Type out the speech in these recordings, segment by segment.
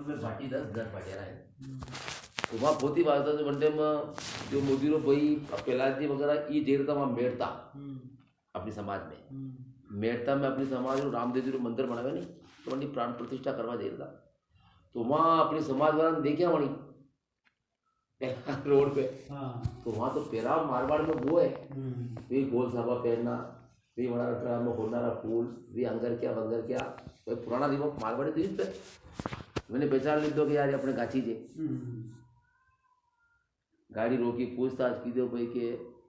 અમે ભાટી 10 ઘર ભાટ્યા ઉમા પોતી વાળતા વંડે માં जो मोदी रो भाई पहलाजी वगैरह ये जेर था वहाँ मेड़ता अपनी समाज में मेड़ता में अपनी समाज में रामदेव जी रो मंदिर बनावे नहीं तो वही प्राण प्रतिष्ठा करवा जेर था तो वहाँ अपनी समाज वाला देखा वही रोड पे तो वहाँ तो पहला मारवाड़ में वो है वे गोल साबा पहनना वे बड़ा गला में होना फूल वे अंगर क्या वंगर क्या कोई पुराना दिमाग मारवाड़ी दिन पे मैंने पहचान ली तो कि यार अपने गाची जे गाड़ी रोकी पूछताछ की दो भाई के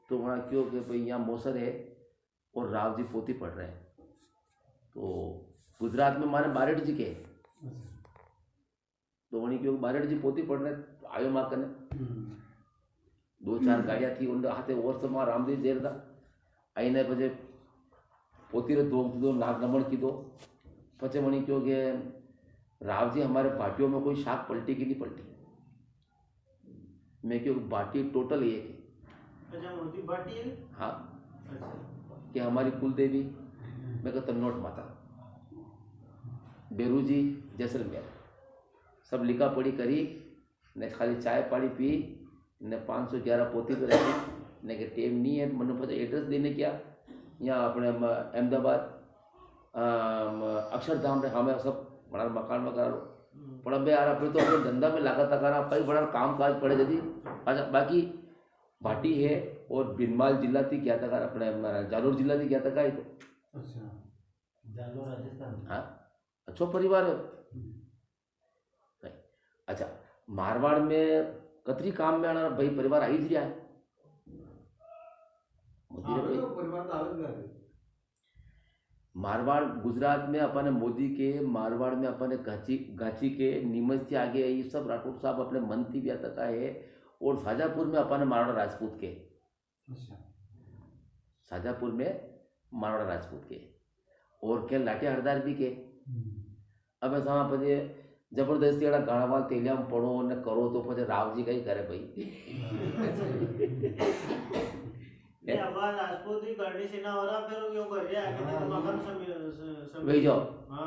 तो वहाँ क्यों कि भाई यहाँ मौसर है और राव जी पोती पढ़ रहे हैं तो गुजरात में माने बारेट जी के तो वहीं क्यों बारेट जी पोती पढ़ रहे आयो माँ कने 2-4 गाड़ियाँ थी उनके हाथे और सब वहाँ रामदेव जेर था आई ने पचे पोती रे दो नाग नमन की दो पचे वहीं क्यों कि राव जी हमारे पार्टियों में कोई शाख पलटी की नहीं पलटी मैं क्यों बाटी टोटल एक है। अच्छा मोदी बाटी है। हाँ अच्छा कि हमारी कुल देवी मैं कहता तन्नोट माता बेरू जी जैसलमेर सब लिखा पढ़ी करी ने खाली चाय पानी पी ने 511 पोती पे रखी ने के टेम नहीं है मनो पता एड्रेस देने क्या यहाँ अपने अहमदाबाद अक्षरधाम रे हमें सब बड़ा मकान वगैरह पण अब यार अपने तो अपने धंधा में लागत करा कई बड़ा काम काज पड़े जदी अच्छा बाकी भाटी है और बिनमाल जिला थी क्या था अपने जालोर जिला थी क्या था तो अच्छा जालोर राजस्थान हाँ अच्छो परिवार है अच्छा मारवाड़ में कतरी काम में आना भाई परिवार आई ही है परिवार तो अलग है मारवाड़ गुजरात में अपने मोदी के मारवाड़ में अपने गाची के नीमच से आगे ये सब राठौड़ साहब अपने मन थी व्याता का है और शाजापुर में अपने मारवाड़ राजपूत के अच्छा शाजापुर में मारवाड़ राजपूत के और क्या लाटे हरदार भी के अब ऐसा वहाँ पे जबरदस्ती वाला गाड़ावाल तेलिया में पढ़ो न करो तो फिर राव जी का ही करे भाई ये अबार राजपूत ही करनी से ना हो रहा फिर क्यों कर रहे आगे तो मकान सब वही जाओ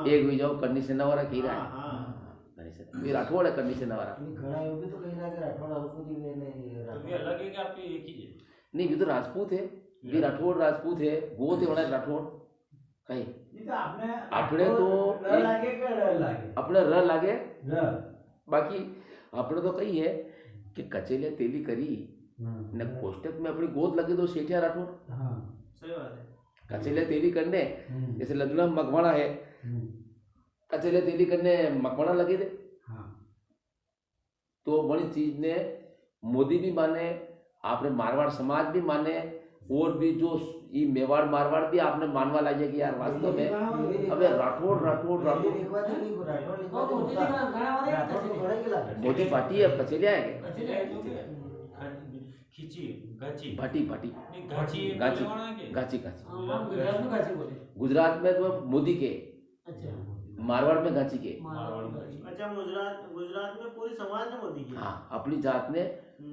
एक वही जाओ करनी से ना वाला की रहा है हां ये राठौड़ है करनी से ना वाला घड़ा ये भी तो कहीं ना राठौड़ राजपूत ही नहीं तो ये अलग है कि आपके एक ही है नहीं ये तो राजपूत है ये राठौड़ राजपूत है वो थे वाला राठौड़ कहीं ये तो आपने अपने तो र लागे के र लागे अपने र लागे र बाकी अपने तो कही है कि कचेले तेली करी न कोष्टक में अपनी गोद लगे तो सेठिया राठौड़ हां सही बात है कचेले तेली करने जैसे लगना मकवाड़ा है कचेले तेली करने मकवाड़ा लगे थे हाँ तो बड़ी चीज ने मोदी भी माने आपने मारवाड़ समाज भी माने और भी जो ये मेवाड़ मारवाड़ भी आपने मानवा लागे कि यार वास्तव में अबे राठौड़ राठौड़ राठौड़ मोदी पार्टी है कचेलिया है खींची गाची भाटी भाटी नहीं गाची गाची गाची गाची गाची गुजरात में गाची बोले गुजरात में तो मोदी के अच्छा मारवाड़ में गाची के अच्छा गुजरात में पूरी समाज ने मोदी की हाँ अपनी जात ने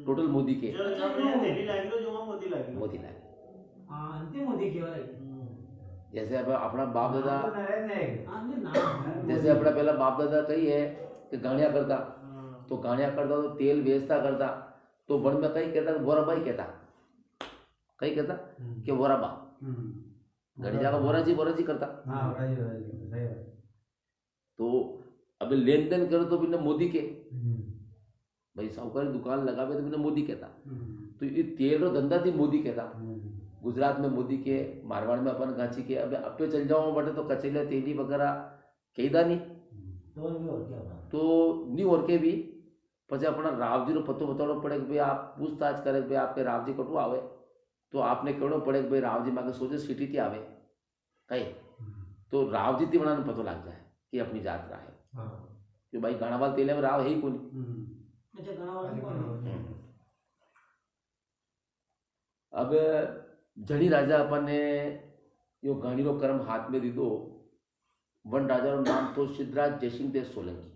टोटल मोदी के जो दिल्ली लागी लो जो मोदी लागी मोदी लागे हां अंतिम मोदी की वाला जैसे अब अपना बाप दादा जैसे जैसे अपना पहला बाप दादा कही है कि गाड़िया करता तो गाड़िया करता तो तेल बेचता करता तो वन में कहीं कहता बोराबाई कहता कहीं कहता कि बोराबा गड़ी जाकर बोरा जी करता हां सही बात तो अब लेन देन करो तो बिना मोदी के भाई साहूकारी दुकान लगावे तो बिना मोदी कहता तो ये तेल रो धंधा थी मोदी कहता गुजरात में मोदी के मारवाड़ में अपन गाची के अब पे चल जाओ बटे तो कचेले तेली वगैरह कहदा नहीं तो नहीं और के भी પછી अपना राव जी नो पतो बतावो पड़े कि भाई आप पूछताछ करे भाई आपके राव जी कटू आवे तो आपने कहना पड़े कि भाई राव जी माके सोचे सिटी थी आवे कहीं तो राव जी थी बनाने पतो लग जाए कि अपनी जात रहा है कि भाई गणावाल तेले में राव है ही कौन अच्छा गणावाल कौन अब जड़ी राजा अपन ने यो गाणी रो कर्म हाथ में दीदो वन राजा रो नाम तो सिद्धराज जयसिंह देव सोलंकी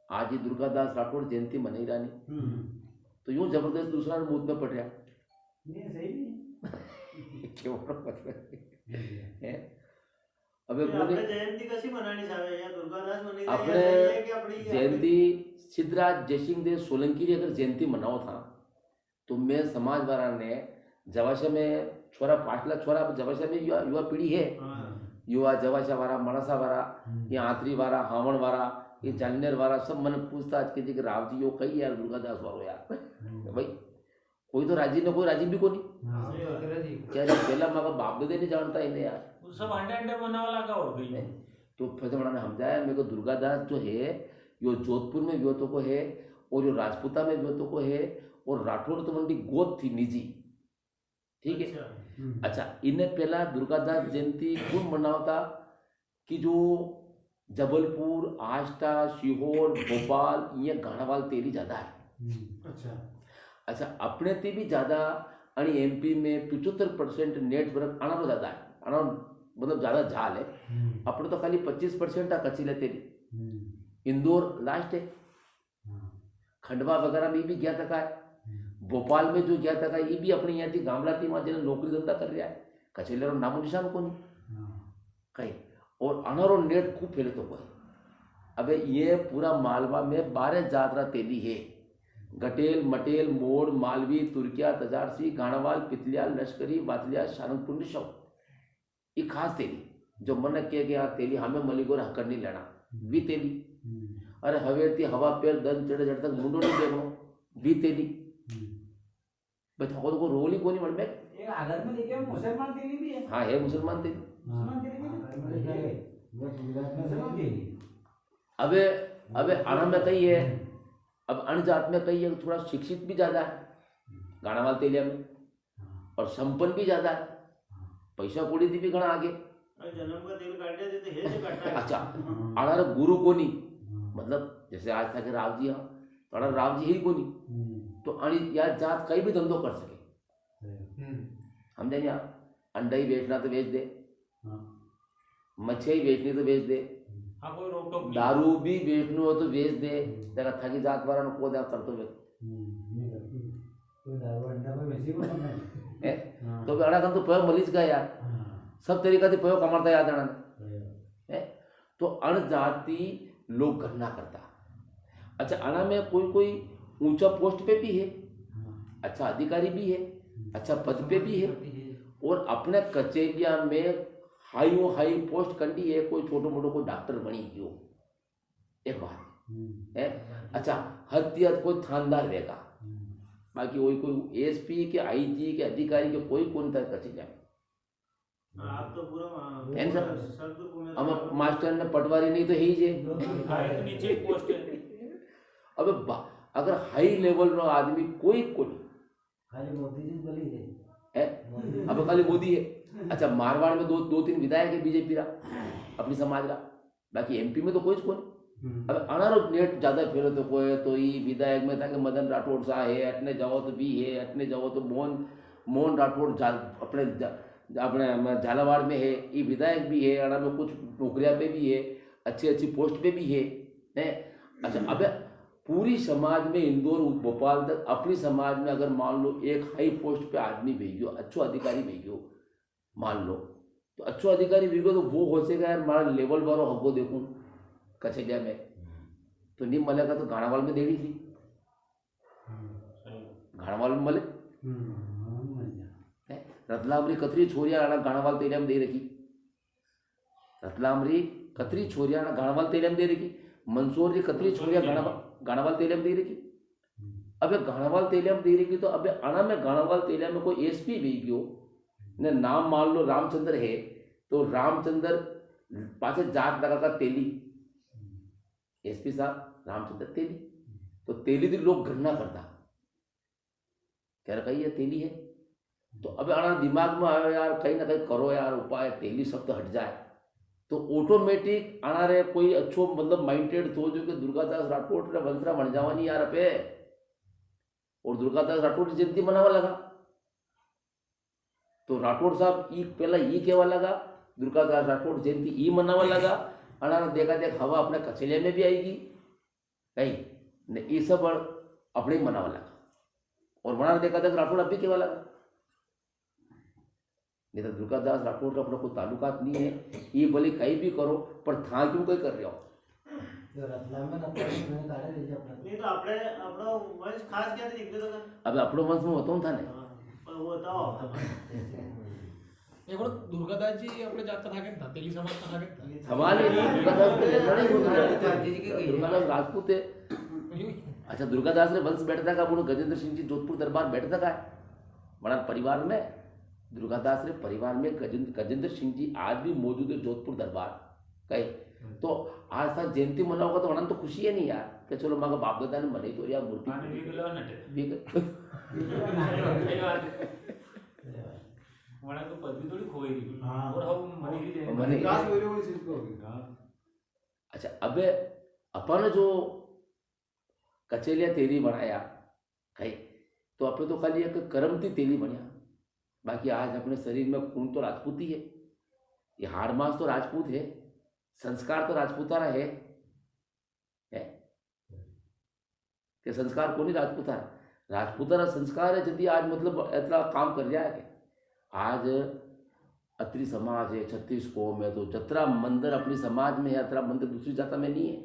आज ही दुर्गादास राठौड़ जयंती मनाई रानी तो यूं जबरदस्त दूसरा मुंह में पड़ रहा नहीं सही नहीं क्यों मतलब है अबे आपने जयंती कशी मनानी चाहे या दुर्गा रामदास मनी अपने ये है कि अपनी जयंती सिद्धराज जयसिंह देव सोलंकी की अगर जयंती मनाओ था तो मैं समाज वाला ने जवाशा में छोरा पाटला छोरा जवाशा में युवा युवा पीढ़ी है हाँ। युवा जवाशा वाला मणसा वाला ये आंतरी वाला हावण वाला ये जालनेर वाला सब मन पूछता आज के जी कि राव जी यो कही यार दुर्गादास वालो यार भाई कोई तो राजी ने कोई राजी भी को नहीं क्या रे पहला माँ का बाप दादा नहीं जानता इन्हें यार वो सब अंडे अंडे बनावा लगा और गई तो फिर से मैंने समझाया मेरे को दुर्गादास जो है यो जोधपुर में व्योतों को है और यो राजपूता में व्योतों को है और राठौड़ तो मंडी गोद थी निजी ठीक है अच्छा। अच्छा इन्हें पहला दुर्गादास जयंती कौन मनाता कि जो जबलपुर आष्टा सीहोर भोपाल ये गाणावाल तेली ज्यादा है अच्छा अच्छा अपने ते भी ज्यादा आणि एमपी में 75% नेटवर्क आना ज्यादा है आना मतलब ज्यादा झाल है अपने तो खाली 25% कचीला तेली इंदौर लास्ट है खंडवा वगैरह में भी गया था है भोपाल में जो गया था ये भी अपने यहाँ थी गामला थी वहाँ जिन्हें नौकरी धंधा कर रहा है कचेले और नामो निशान को नहीं कहीं और अनारो नेट खूब फैले तो कोई अबे ये पूरा मालवा में 12 जातरा तेली है गटेल मटेल मोड़ मालवी तुर्किया तजारसी गाणवाल पितलियाल लश्करी वातलिया शारंगपुर शव ये खास तेली जो मन किया गया तेली हमें मलिगोर हकर नहीं लेना वी तेली अरे हवेरती हवा पेर दन चढ़ चढ़ तक मुंडो नहीं देखो वी तेली भाई तो रोल ही कोनी मन में एक आदत में देखिए मुसलमान तेली भी है हाँ है मुसलमान तेली मुसलमान तेली भी है मुसलमान तेली अबे अबे अण में कही है अब अण जात में कही है थोड़ा शिक्षित भी ज्यादा है गाणावाल तेलिया में और संपन्न भी ज्यादा है पैसा कौड़ी थी भी घना आगे अरे जन्म का तेल काट दिया तो हे से काटता है अच्छा अणार गुरु कोनी मतलब जैसे आज था कि राव जी हाँ तो अणार राव जी ही कोनी तो अणी या जात कहीं भी धंधो कर सके समझे नहीं आप अंडा ही बेचना तो बेच दे मच्छी ही बेचनी तो बेच दे हाँ कोई रोक टोक नहीं दारू भी बेचनी हो तो बेच दे देखा थकी जात वाला को दे कर तो तो दारू अंडा पे वैसे भी बनना है तो अड़ा kan तो पयो मलीच गया यार सब तरीका से पयो कमाता याद अड़ा तो अण जाति लोग गणना करता अच्छा अणा में कोई कोई ऊंचा पोस्ट पे भी है अच्छा अधिकारी भी है अच्छा पद पे भी है और अपने कचेरिया में हाई पोस्ट कंडी है कोई छोटो मोटो कोई डॉक्टर बनी गयो एक बात है अच्छा हत्या कोई थानदार रहेगा बाकी वही कोई एसपी के आईजी के अधिकारी के कोई कौन था कचेरिया में आप तो पूरा है ना सर? सब तो घूमे अब मास्टर ने पटवारी नहीं तो ही जे हाँ, ये तो नीचे एक पोस्ट है अब अगर हाई लेवल रो आदमी कोई कोई खाली मोदी जी बोली है है अब खाली मोदी है अच्छा मारवाड़ में दो तीन विधायक है बीजेपी रा अपनी समाज का बाकी एमपी में तो कोई कौन अब अनारो नेट ज्यादा फेरो तो कोई तो ये विधायक में था कि मदन राठौड़ सा है अटने जाओ तो भी है अटने जाओ तो मोहन राठौड़ अपने झालावाड़ में है ये विधायक भी है अड़ा में कुछ नौकरियां पे भी है अच्छी पोस्ट पे भी है अच्छा अब पूरी समाज में इंदौर भोपाल तक अपनी समाज में अगर मान लो एक हाई पोस्ट पे आदमी भेजो अच्छो अधिकारी भेजो मान लो तो अच्छो अधिकारी भेजो तो वो हो सकेगा यार मारा लेवल वालों हको देखूं कचेरिया में तो नहीं मलेगा तो गाणावाल में देड़ी थी गाणावाल में मले रतलामरी कतरी छोरिया गाणावाल तेलिया में दे रखी रतलामरी कतरी छोरिया गाणावाल तेलिया में दे रखी मंसूर जी कतरी छोरिया गाणावाल तेलिया में दे रखी अबे गाणावाल तेलिया में दे रखी तो अबे आना में गाणावाल तेलिया में कोई एसपी भी गयो ने नाम मान लो रामचंद्र है तो रामचंद्र पासे जात लगा का तेली एसपी साहब रामचंद्र तेली तो तेली भी लोग गणना करता कह रहा कही है तेली है तो अब आना दिमाग में आयो यार कहीं ना कहीं करो यार उपाय तेली शब्द हट जाए तो ऑटोमेटिक आना रे कोई अच्छो मतलब माइंडेड तो जो कि दुर्गादास राठौड़ रे वंशरा बन जावा नहीं यार पे और दुर्गादास राठौड़ की जयंती मनावा लगा तो राठौड़ साहब ई पहला ये कहवा लगा दुर्गादास राठौड़ जयंती ई मनावा लगा आना देखा देख हवा अपने कचेले में भी आएगी कहीं ने ये सब अपने ही मनावा लगा और मना देखा देख राठौड़ अब भी कहवा लगा नहीं तो दुर्गादास राठौड़ का अपना कोई ताल्लुकात नहीं है ये बोले कहीं भी करो पर था क्यों कहीं कर रहे हो तो रतलाम में कपड़ा मैंने काढ़े दीजिए अपना नहीं तो આપણે આપણો વંશ ખાસ ક્યાંથી નીકળ્યો હતો હવે આપણો વંશ હું હતો ને હા, પણ वो बताओ एक बार दुर्गादास जी अपने जात कथा के था तेली समाज कथा के था सवाल ही नहीं, दुर्गादास के लेना नहीं होता है। दुर्गादास राजपूत है। अच्छा, दुर्गादास ने वंश बैठता का बोलो गजेंद्र सिंह जी जोधपुर दरबार बैठता का है बड़ा परिवार में। दुर्गादास ने परिवार में गजेंद्र सिंह जी आज भी मौजूद है जोधपुर दरबार कहे तो आज तक जयंती मनाओगा तो वरना तो खुशी है नहीं यार कि चलो माँ बाप दादा ने मनाई तो यार मूर्ति आणि विकलो नटे भी- म्हणा तो पदवी थोडी खोई हाँ। और हम मनी की जय मनी। विकास मेरे को चीज को होगी अच्छा, अबे अपन जो कचेलिया तेली बनाया कहे तो अपने तो खाली एक करमती तेली बनया, बाकी आज अपने शरीर में खून तो राजपूती है, ये हाड़ मांस तो राजपूत है, संस्कार तो राजपूतारा है कि संस्कार को नहीं राजपूतारा संस्कार है। यदि आज मतलब इतना काम कर रहा है कि आज अत्री समाज है 36 कौम है तो जतरा मंदिर अपनी समाज में है अतरा मंदिर दूसरी जाता में नहीं है।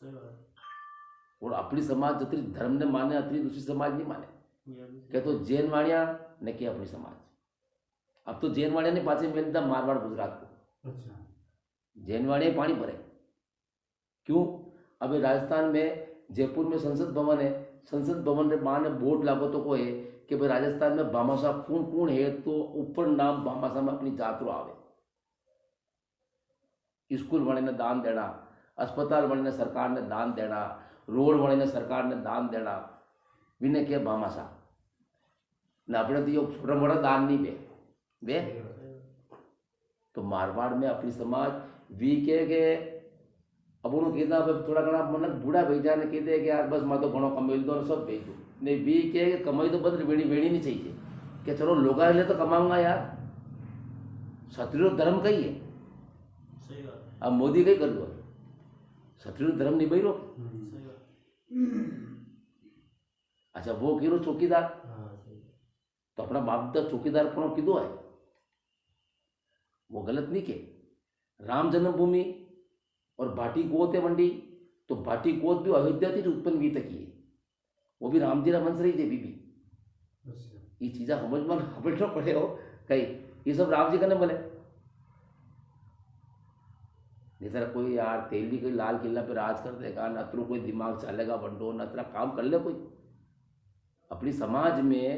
सही बात और अपनी समाज जतरी धर्म ने माने अतरी दूसरी समाज नहीं माने। ये भी सही। क्या तो जैन वाणिया ने किया अपनी समाज, अब तो जैन वाणिया ने पाचे मेल दिया मारवाड़ गुजरात को, अच्छा जैन वाणिया पानी भरे क्यों। अभी राजस्थान में जयपुर में संसद भवन है, संसद भवन ने माँ ने बोर्ड लागो तो को है कि भाई राजस्थान में भामाशाह कौन कौन है तो ऊपर नाम भामाशाह में अपनी जात रो आवे। स्कूल वाले ने दान देना, अस्पताल वाले ने सरकार ने दान देना, रोड वाले ने सरकार ने दान देना, विने के भामाशाह न अपने तो छोटा मोटा दान नहीं बे तो मारवाड़ में अपनी समाज वी के अब उन्होंने कहता थोड़ा घना मन बूढ़ा भेज जाने कहते कि यार बस मैं तो घणो कमाई दो सब भेज दो नहीं वी के कमाई तो बदल वेणी वेणी नहीं चाहिए कि चलो लोग ले तो कमाऊंगा यार। क्षत्रिय धर्म कही है, सही बात अब मोदी कही कर लो क्षत्रिय धर्म निभाई लो। सही बात अच्छा, वो कीरो चौकीदार हाँ सही तो अपना बाप दादा चौकीदार पण कीधो है, वो गलत नहीं के। राम जन्मभूमि और भाटी गोत है मंडी तो भाटी गोत भी अयोध्या थी उत्पन्न हुई तक है, वो भी राम जी रा वंश रही थे बीबी। अच्छा ये चीज़ा समझ में बैठना पड़े हो कहीं ये सब राम जी करने बोले नहीं सर कोई यार तेल भी कोई लाल किला पे राज कर देगा न तो कोई दिमाग चलेगा बंडो न तेरा काम कर ले कोई। अपनी समाज में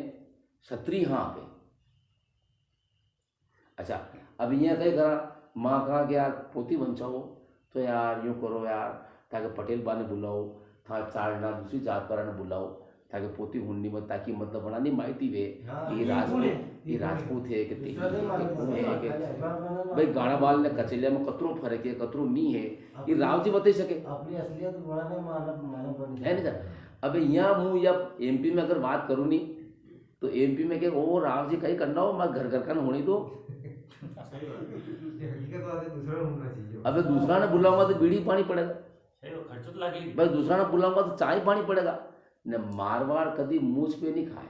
क्षत्रिय हाँ पे अच्छा अब ये कहीं करा माँ कहा कि यार पोती बचाओ तो यार यूँ करो यार ताकि पटेल बा ने बुलाओ था चारना दूसरी जात पर ने बुलाओ ताकि पोती हुन्नी में ताकि मतलब बनानी माहिती वे ये राजपूत है कि तेली है कि भाई गाड़ा बाल ने कचेलिया में कतरो फर्क है कतरो नहीं है ये राव जी बता सके अपनी असलियत बड़ा नहीं माना पड़ी है नहीं सर। अब यहाँ मुँह या एमपी में अगर बात करूँ नहीं तो एमपी में क्या वो राव जी कहीं करना हो मैं घर घर का होनी तो सही बात दूसरा होना चाहिए। अबे दूसरा ने बुलाऊंगा तो बीड़ी पानी पड़ेगा, सही हो खर्च तो लागेगी भाई दूसरा ने बुलाऊंगा तो चाय पानी पड़ेगा न। मारवाड़ कभी मूछ पे नहीं खाए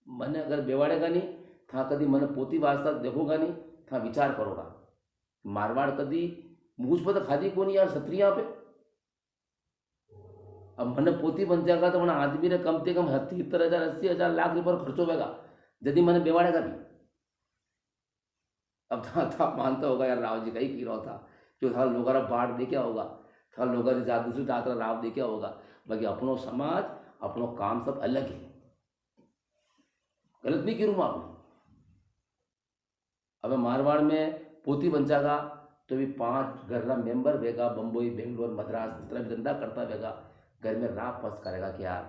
मैंने अगर बेवाड़ेगा नहीं था कभी मैंने पोती वास्ता देखोगा नहीं था विचार करोगा। मारवाड़ कभी मूछ पर तो खादी को नहीं यार क्षत्रिय पे। अब मैंने पोती बन जाएगा तो मैंने आदमी ने कम से कम 70,000 80,000 लाख रुपये खर्च होगा यदि मैंने बेवाड़ेगा भी। अब था मानता होगा यार राव जी का ही पी रहा था जो था लोग बाढ़ दे क्या होगा था लोग दूसरी जात राव दे क्या होगा। बाकी अपनो समाज अपनो काम सब अलग है, गलत नहीं करूँ आपने। अब मारवाड़ में पोती बन जाएगा तो भी 5 घर का मेंबर वेगा बम्बई बेंगलोर मद्रास जितना भी धंधा करता वेगा घर में राव फंस करेगा कि यार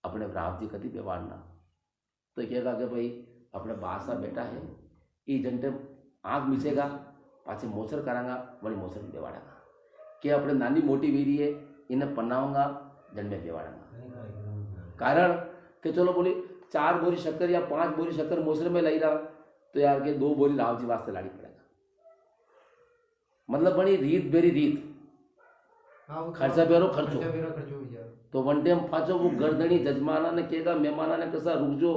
अपने राव जी कभी बेवाड़ना तो कहेगा कि भाई अपने बासा बेटा है ये जंटे आँख मिचेगा पाचे मोसर करांगा वही मोसर में बेवाड़ेगा कि अपने नानी मोटी वीरी है इन्हें पन्नाऊंगा जन में बेवाड़ेगा। कारण कि चलो बोली 4 बोरी शक्कर या 5 बोरी शक्कर मोसर में लाई रहा तो यार के 2 बोरी राव जी वास्ते लाड़ी पड़ेगा। मतलब बड़ी रीत बेरी रीत खर्चा बेरो खर्चो तो वन टाइम पाचो वो गर्दनी जजमाना ने कहेगा मेहमाना ने कसा रुक जो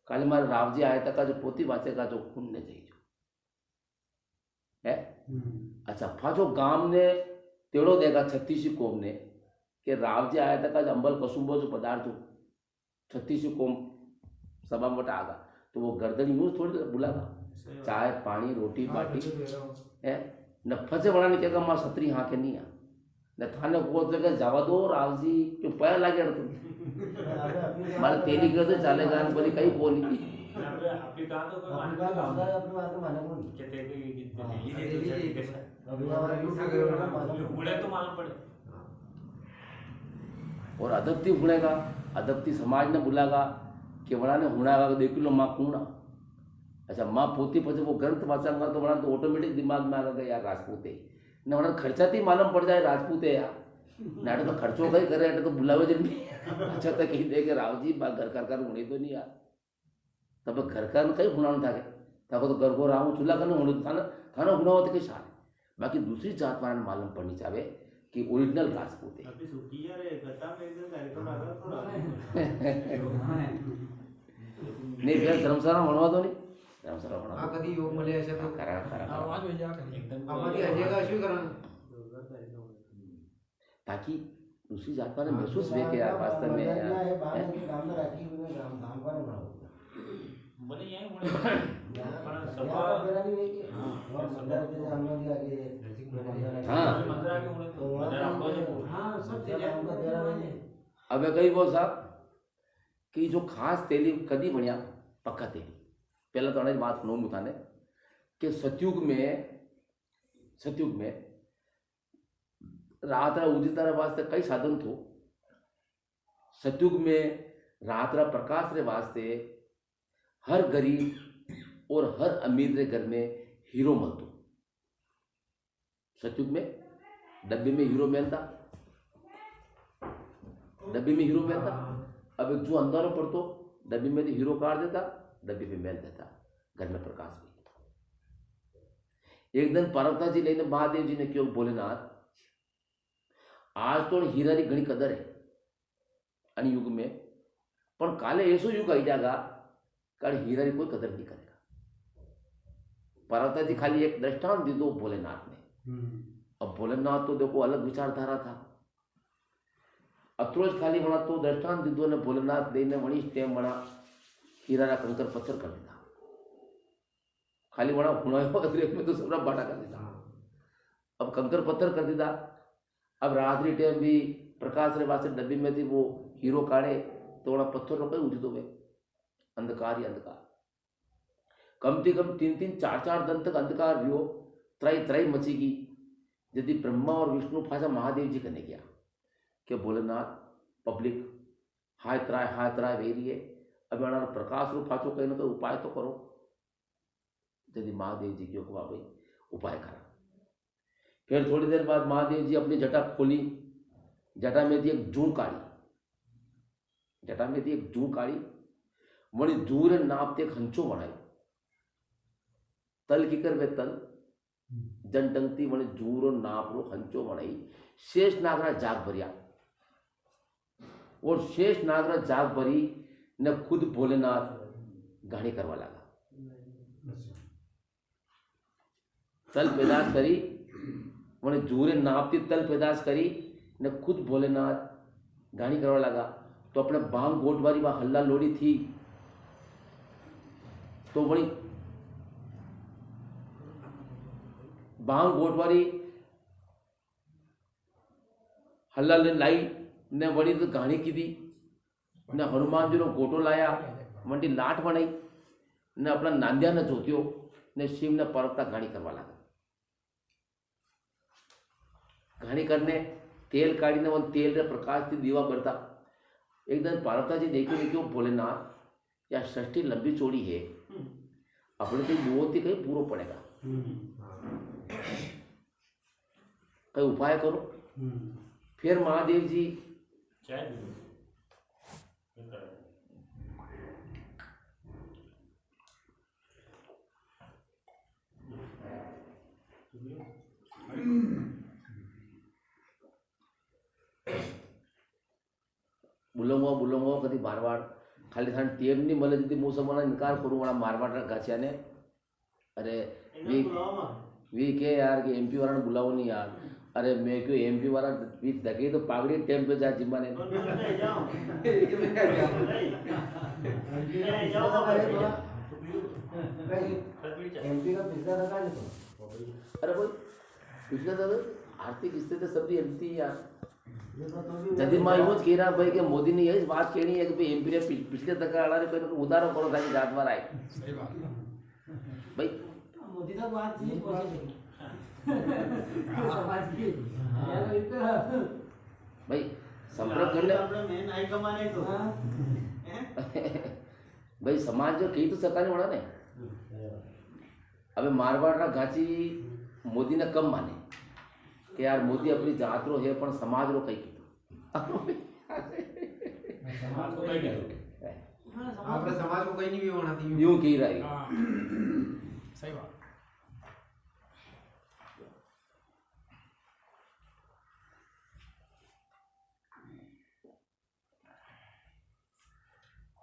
काले मारे राव जी आया था जो पोती वाचेगा जो खून ने जाइए है। अच्छा पाचो गांव ने तेड़ो देखा छत्तीसी कोम ने कि रावजी आया था का अंबल कसुंबो जो पदार्थ हो छत्तीसी कोम सभा में आगा तो वो गर्दन यूं थोड़ी बुलागा चाय पानी रोटी बाटी है न फसे बना निकलेगा माँ सत्री हाँ के नहीं आ न थाने को जगह जावा दो रावजी क्यों पैर लागे तो मारे तेली कर तो चलेगा न बोली कहीं बोल नहीं आपली का तो कोई आपली मानत काय नाही. भाषा आहे, आपली भाषा माने कोण? के ते दिल्ली हाँ, जे दिल्ली दिल्ली जे- कसं अभी हमारा यूट्यूब पे होगा, मालूम है। पुढे तो मालूम पड़े. और अदबती बुनेगा अदबती समाज ने बुलागा कि वड़ा ने हुणागा कि देख लो माँ कूणा अच्छा माँ पोती पचे वो ग्रंथ वाचांगा तो वड़ा तो ऑटोमेटिक दिमाग में आगा कि यार राजपूत है न वड़ा खर्चाती मालूम पड़ जाए राजपूत है यार नाटे तो खर्चो कहीं करे नाटे तो बुलावे जन अच्छा तक ही दे के रावजी बा घर कर हुणे तो नहीं यार तब घर का कहीं हुणान था के तब तो घर को राहू चूल्हा करने हुणे तो थाना थाना हुणा होते के शान बाकी दूसरी जात वाला मालूम पड़नी चाहिए कि ओरिजिनल राजपूत है आपली सुट्टी यार आहे कथा में एकदम कार्यक्रम आला थोडा नहीं फिर धर्मशाला बनवा दो नहीं धर्मशाला हा बनवा कधी योग मध्ये अशा दो करा करा करा आवाज भेजा करें एकदम आम्हाला अजय का अशी करा जोरदार कार्यक्रम आहे. ताकि दूसरी जात वाले महसूस हुए कि यार वास्तव में यार है बाहर हैं? के काम में राखी हुई है, काम काम पर बनाओ મને યાર यहाँ- પણ यहाँ सभा का बेरा नहीं है कि हाँ, और मंदिर के सामने भी आगे हाँ। મંદિર આગે હું तो वहाँ મંદિર આપો છે हाँ सब चीजें हमको दे रहा है अब मैं कही बोल साहब कि जो खास तेली कदी बढ़िया पक्का तेली पहला तो अनेक बात सुनो मुताने कि सतयुग में रात्रा उदितारा वास्ते कई साधन थो सतयुग में रात्रा प्रकाश रे वास्ते हर गरीब और हर अमीर रे घर में हीरो मिलतो सतयुग में डब्बे में हीरो मिलता डब्बी में हीरो मिलता अब एक जो अंधारो पड़तो डब्बी में तो हीरो काट देता डब्बी में मेल देता घर में प्रकाश भी एक दिन पार्वता जी लेने महादेव जी ने क्यों भोलेनाथ आज तो हीरा री घणी कदर है अन युग में पण काले ऐसो युग आई जागा कारण हीरा री कोई कदर नहीं करेगा पार्वता जी खाली एक दृष्टांत दी दो भोलेनाथ ने अब भोलेनाथ तो देखो अलग विचारधारा था अत्रोज खाली बना तो दृष्टांत दीदो ने भोलेनाथ देने वणी टेम बना हीरा रा कंकर पत्थर कर देता खाली बना हुणायो अदरेक में तो सबरा बाटा कर देता अब कंकर पत्थर कर देता अब रात्रि टाइम भी प्रकाश रे वास्ते डब्बी में थी वो हीरो काढ़े तो वड़ा पत्थर रो कई उठी तो वे अंधकार ही अंधकार कम से कम 3-3 4-4 दिन तक अंधकार रियो त्राई मचेगी यदि ब्रह्मा और विष्णु फाजा महादेव जी करने गया कि भोलेनाथ पब्लिक हाय त्राय वेरी है अब अणार प्रकाश रूप फाचो कहीं ना कहीं उपाय तो करो यदि महादेव जी क्यों कहा भाई उपाय करा फिर थोड़ी देर बाद महादेव जी अपनी जटा खोली जटा में थी एक जू काढ़ी वही जूर नापते एक हंचो बनाई तल की कर वे तल जनटंगती वने जूरो नाप रो हंचो बनाई शेष नागरा जाग भरिया और शेष नागरा जाग भरी ने खुद भोलेनाथ गाड़ी करवा लगा तल पैदाश करी वने जूरे नापती तल पैदाश करी ने खुद भोलेनाथ गाड़ी करवा लगा तो अपने बांग गोटवारी वह हल्ला लोड़ी थी तो वही बांग गोटवारी हल्ला ले लाई ने वड़ी तो गाड़ी की दी ने हनुमान जी नो गोटो लाया वंडी लाट बनाई ने अपना नांदिया ने जोतियो ने शिव ने पर्वता गाड़ी करवा लगा घाणी करने तेल काढ़ी ने वो तेल रे प्रकाश थी दीवा बढ़ता एक दिन पार्वता जी देखी क्यों भोलेनाथ या षष्ठी लंबी चौड़ी है अपने तो बहुत ही कहीं पूरा पड़ेगा कई उपाय करो फिर महादेव जी चाय पी लो ये करा बुलंगो कदी मारवाड़ खाली थान टेम नहीं मले दीदी मुँह से इनकार करूँ वड़ा मारवाड़ गाछिया ने अरे એને બોલાવવામાં वी के यार कि एमपी वाला बुलाओ नहीं यार अरे मैं क्यों एमपी वाला बीच धके तो पागड़ी टेम पे जा जिम्मा ने और मैं ले जाऊं एमपी का पिछला लगा दे तो अरे भाई पिछले तो आर्थिक स्थिति सब एमती यार ये तो भी जदि मैं यूँ कह रहा भाई कि मोदी ने यही बात कहनी है कि भाई एमपी ने पिछले तक आड़ा रे कोई उदाहरण करो ताकि जात बार आए सही बात है। भाई मोदी का बात नहीं पहुंचे समाज की यार इतना भाई संपर्क कर ले આપણે મેન હાઈ કમાને તો हाँ હે भाई समाज जो कही तो सरकार ने बना ने अबे मारवाड़ ना घाची मोदी ने कम माने कि यार मोदी अपनी जात रो है पण समाज रो कही समाज को कहीं नहीं આપણે સમાજ को कहीं नहीं भी होना थी यूं कही रही हाँ सही बात।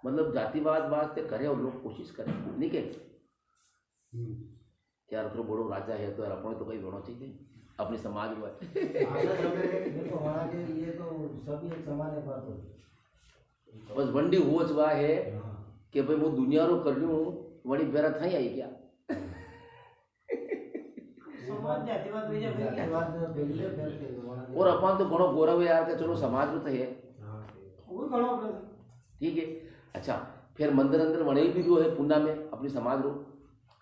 मतलब जातिवाद वास्ते करे और लोग कोशिश करें नहीं के यार तो बड़ो राजा है तो यार अपने तो कहीं होना चाहिए अपनी समाज में देखो वहाँ के ये तो सभी एक समान है बात हो बस वंडी हो जवा है कि भाई वो दुनिया रो कर लूँ वड़ी बेरा था ही आई क्या સમાજ જાતિવાદ બીજા ફેર ये बात पहले फिर के वहाँ के और अपन तो घणो गौरव है यार कि चलो समाज में तो है કોઈ ઘણો આપણે ठीक है। अच्छा फिर मंदिर अंदर वने भी जो है पूना में अपनी समाज रो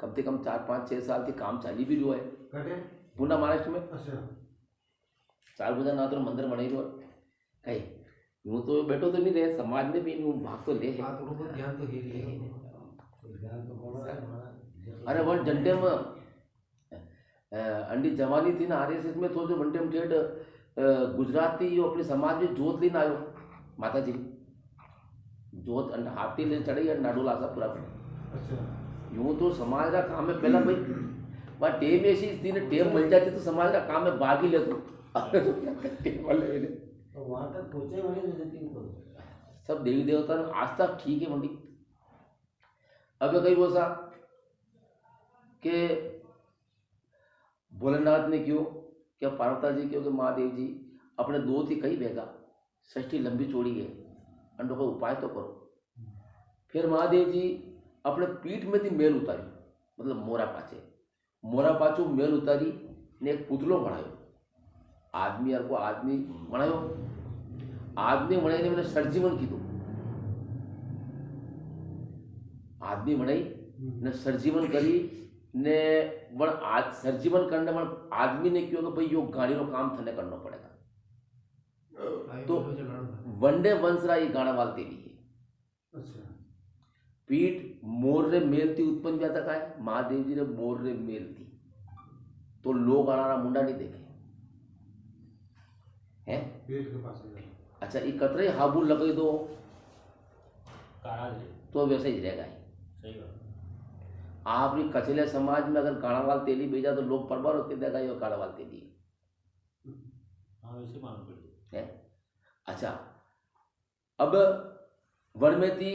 कम से कम 4-5-6 साल के काम चाली भी जो है कटे पूना महाराष्ट्र में अच्छा 4 बजा ना तो मंदिर बने रो कहीं यूं तो बैठो तो नहीं रहे समाज में भी यूं भाग तो ले है आ थोड़ा बहुत ध्यान तो है ही है ध्यान तो होना है हमारा अरे वन डंडे में अंडी जवानी थी ना आरएसएस में तो जो वनडे में ठेठ गुजराती यो अपने समाज में जोत लेना आयो माता जी जोत हाथी ले चढ़ी और नाडोला सा पूरा अच्छा यूं तो समाज का काम है पहला भाई वह टेम ऐसी थी ना टेम मिल जाती तो समाज का काम है भाग ही ले तू टेम वाले ने तो वहाँ तक पहुँचे वाले देती उनको सब देवी देवता ने आज तक ठीक है मंडी अब कई वो सा कि भोलेनाथ ने क्यों क्या पार्वता जी क्यों कि महादेव जी अपने दो थी कई भेगा षष्ठी लंबी चौड़ी है अंडों का उपाय तो करो फिर महादेव जी अपने पीठ में थी मेल उतारी मतलब मोरा पाचो मेल उतारी ने एक पुतलो बनायो आदमी यार को आदमी बनायो आदमी बनाई ने मैंने सर्जीवन की दो आदमी बनाई ने सर्जीवन करी ने वन आज सर्जीवन करने वन आदमी ने क्यों कि भाई यो गाड़ी रो काम थने करना पड़ेगा तो वनडे वंशरा ये गाना वाल तेरी है अच्छा पीठ मोर रे मेल थी उत्पन्न जाता का है महादेव जी ने मोर रे मेल थी तो लोग आना मुंडा नहीं देखे हैं पेट के पास है अच्छा ये कतरे हाबुल लगे दो काढ़ा दे तो वैसे ही रहेगा ही सही बात आपने कचले समाज में अगर गाड़ावाल तेली भेजा तो लोग परबार होते देखा ये गाड़ावाल तेली हाँ वैसे मालूम पड़ी है अच्छा अब वन में थी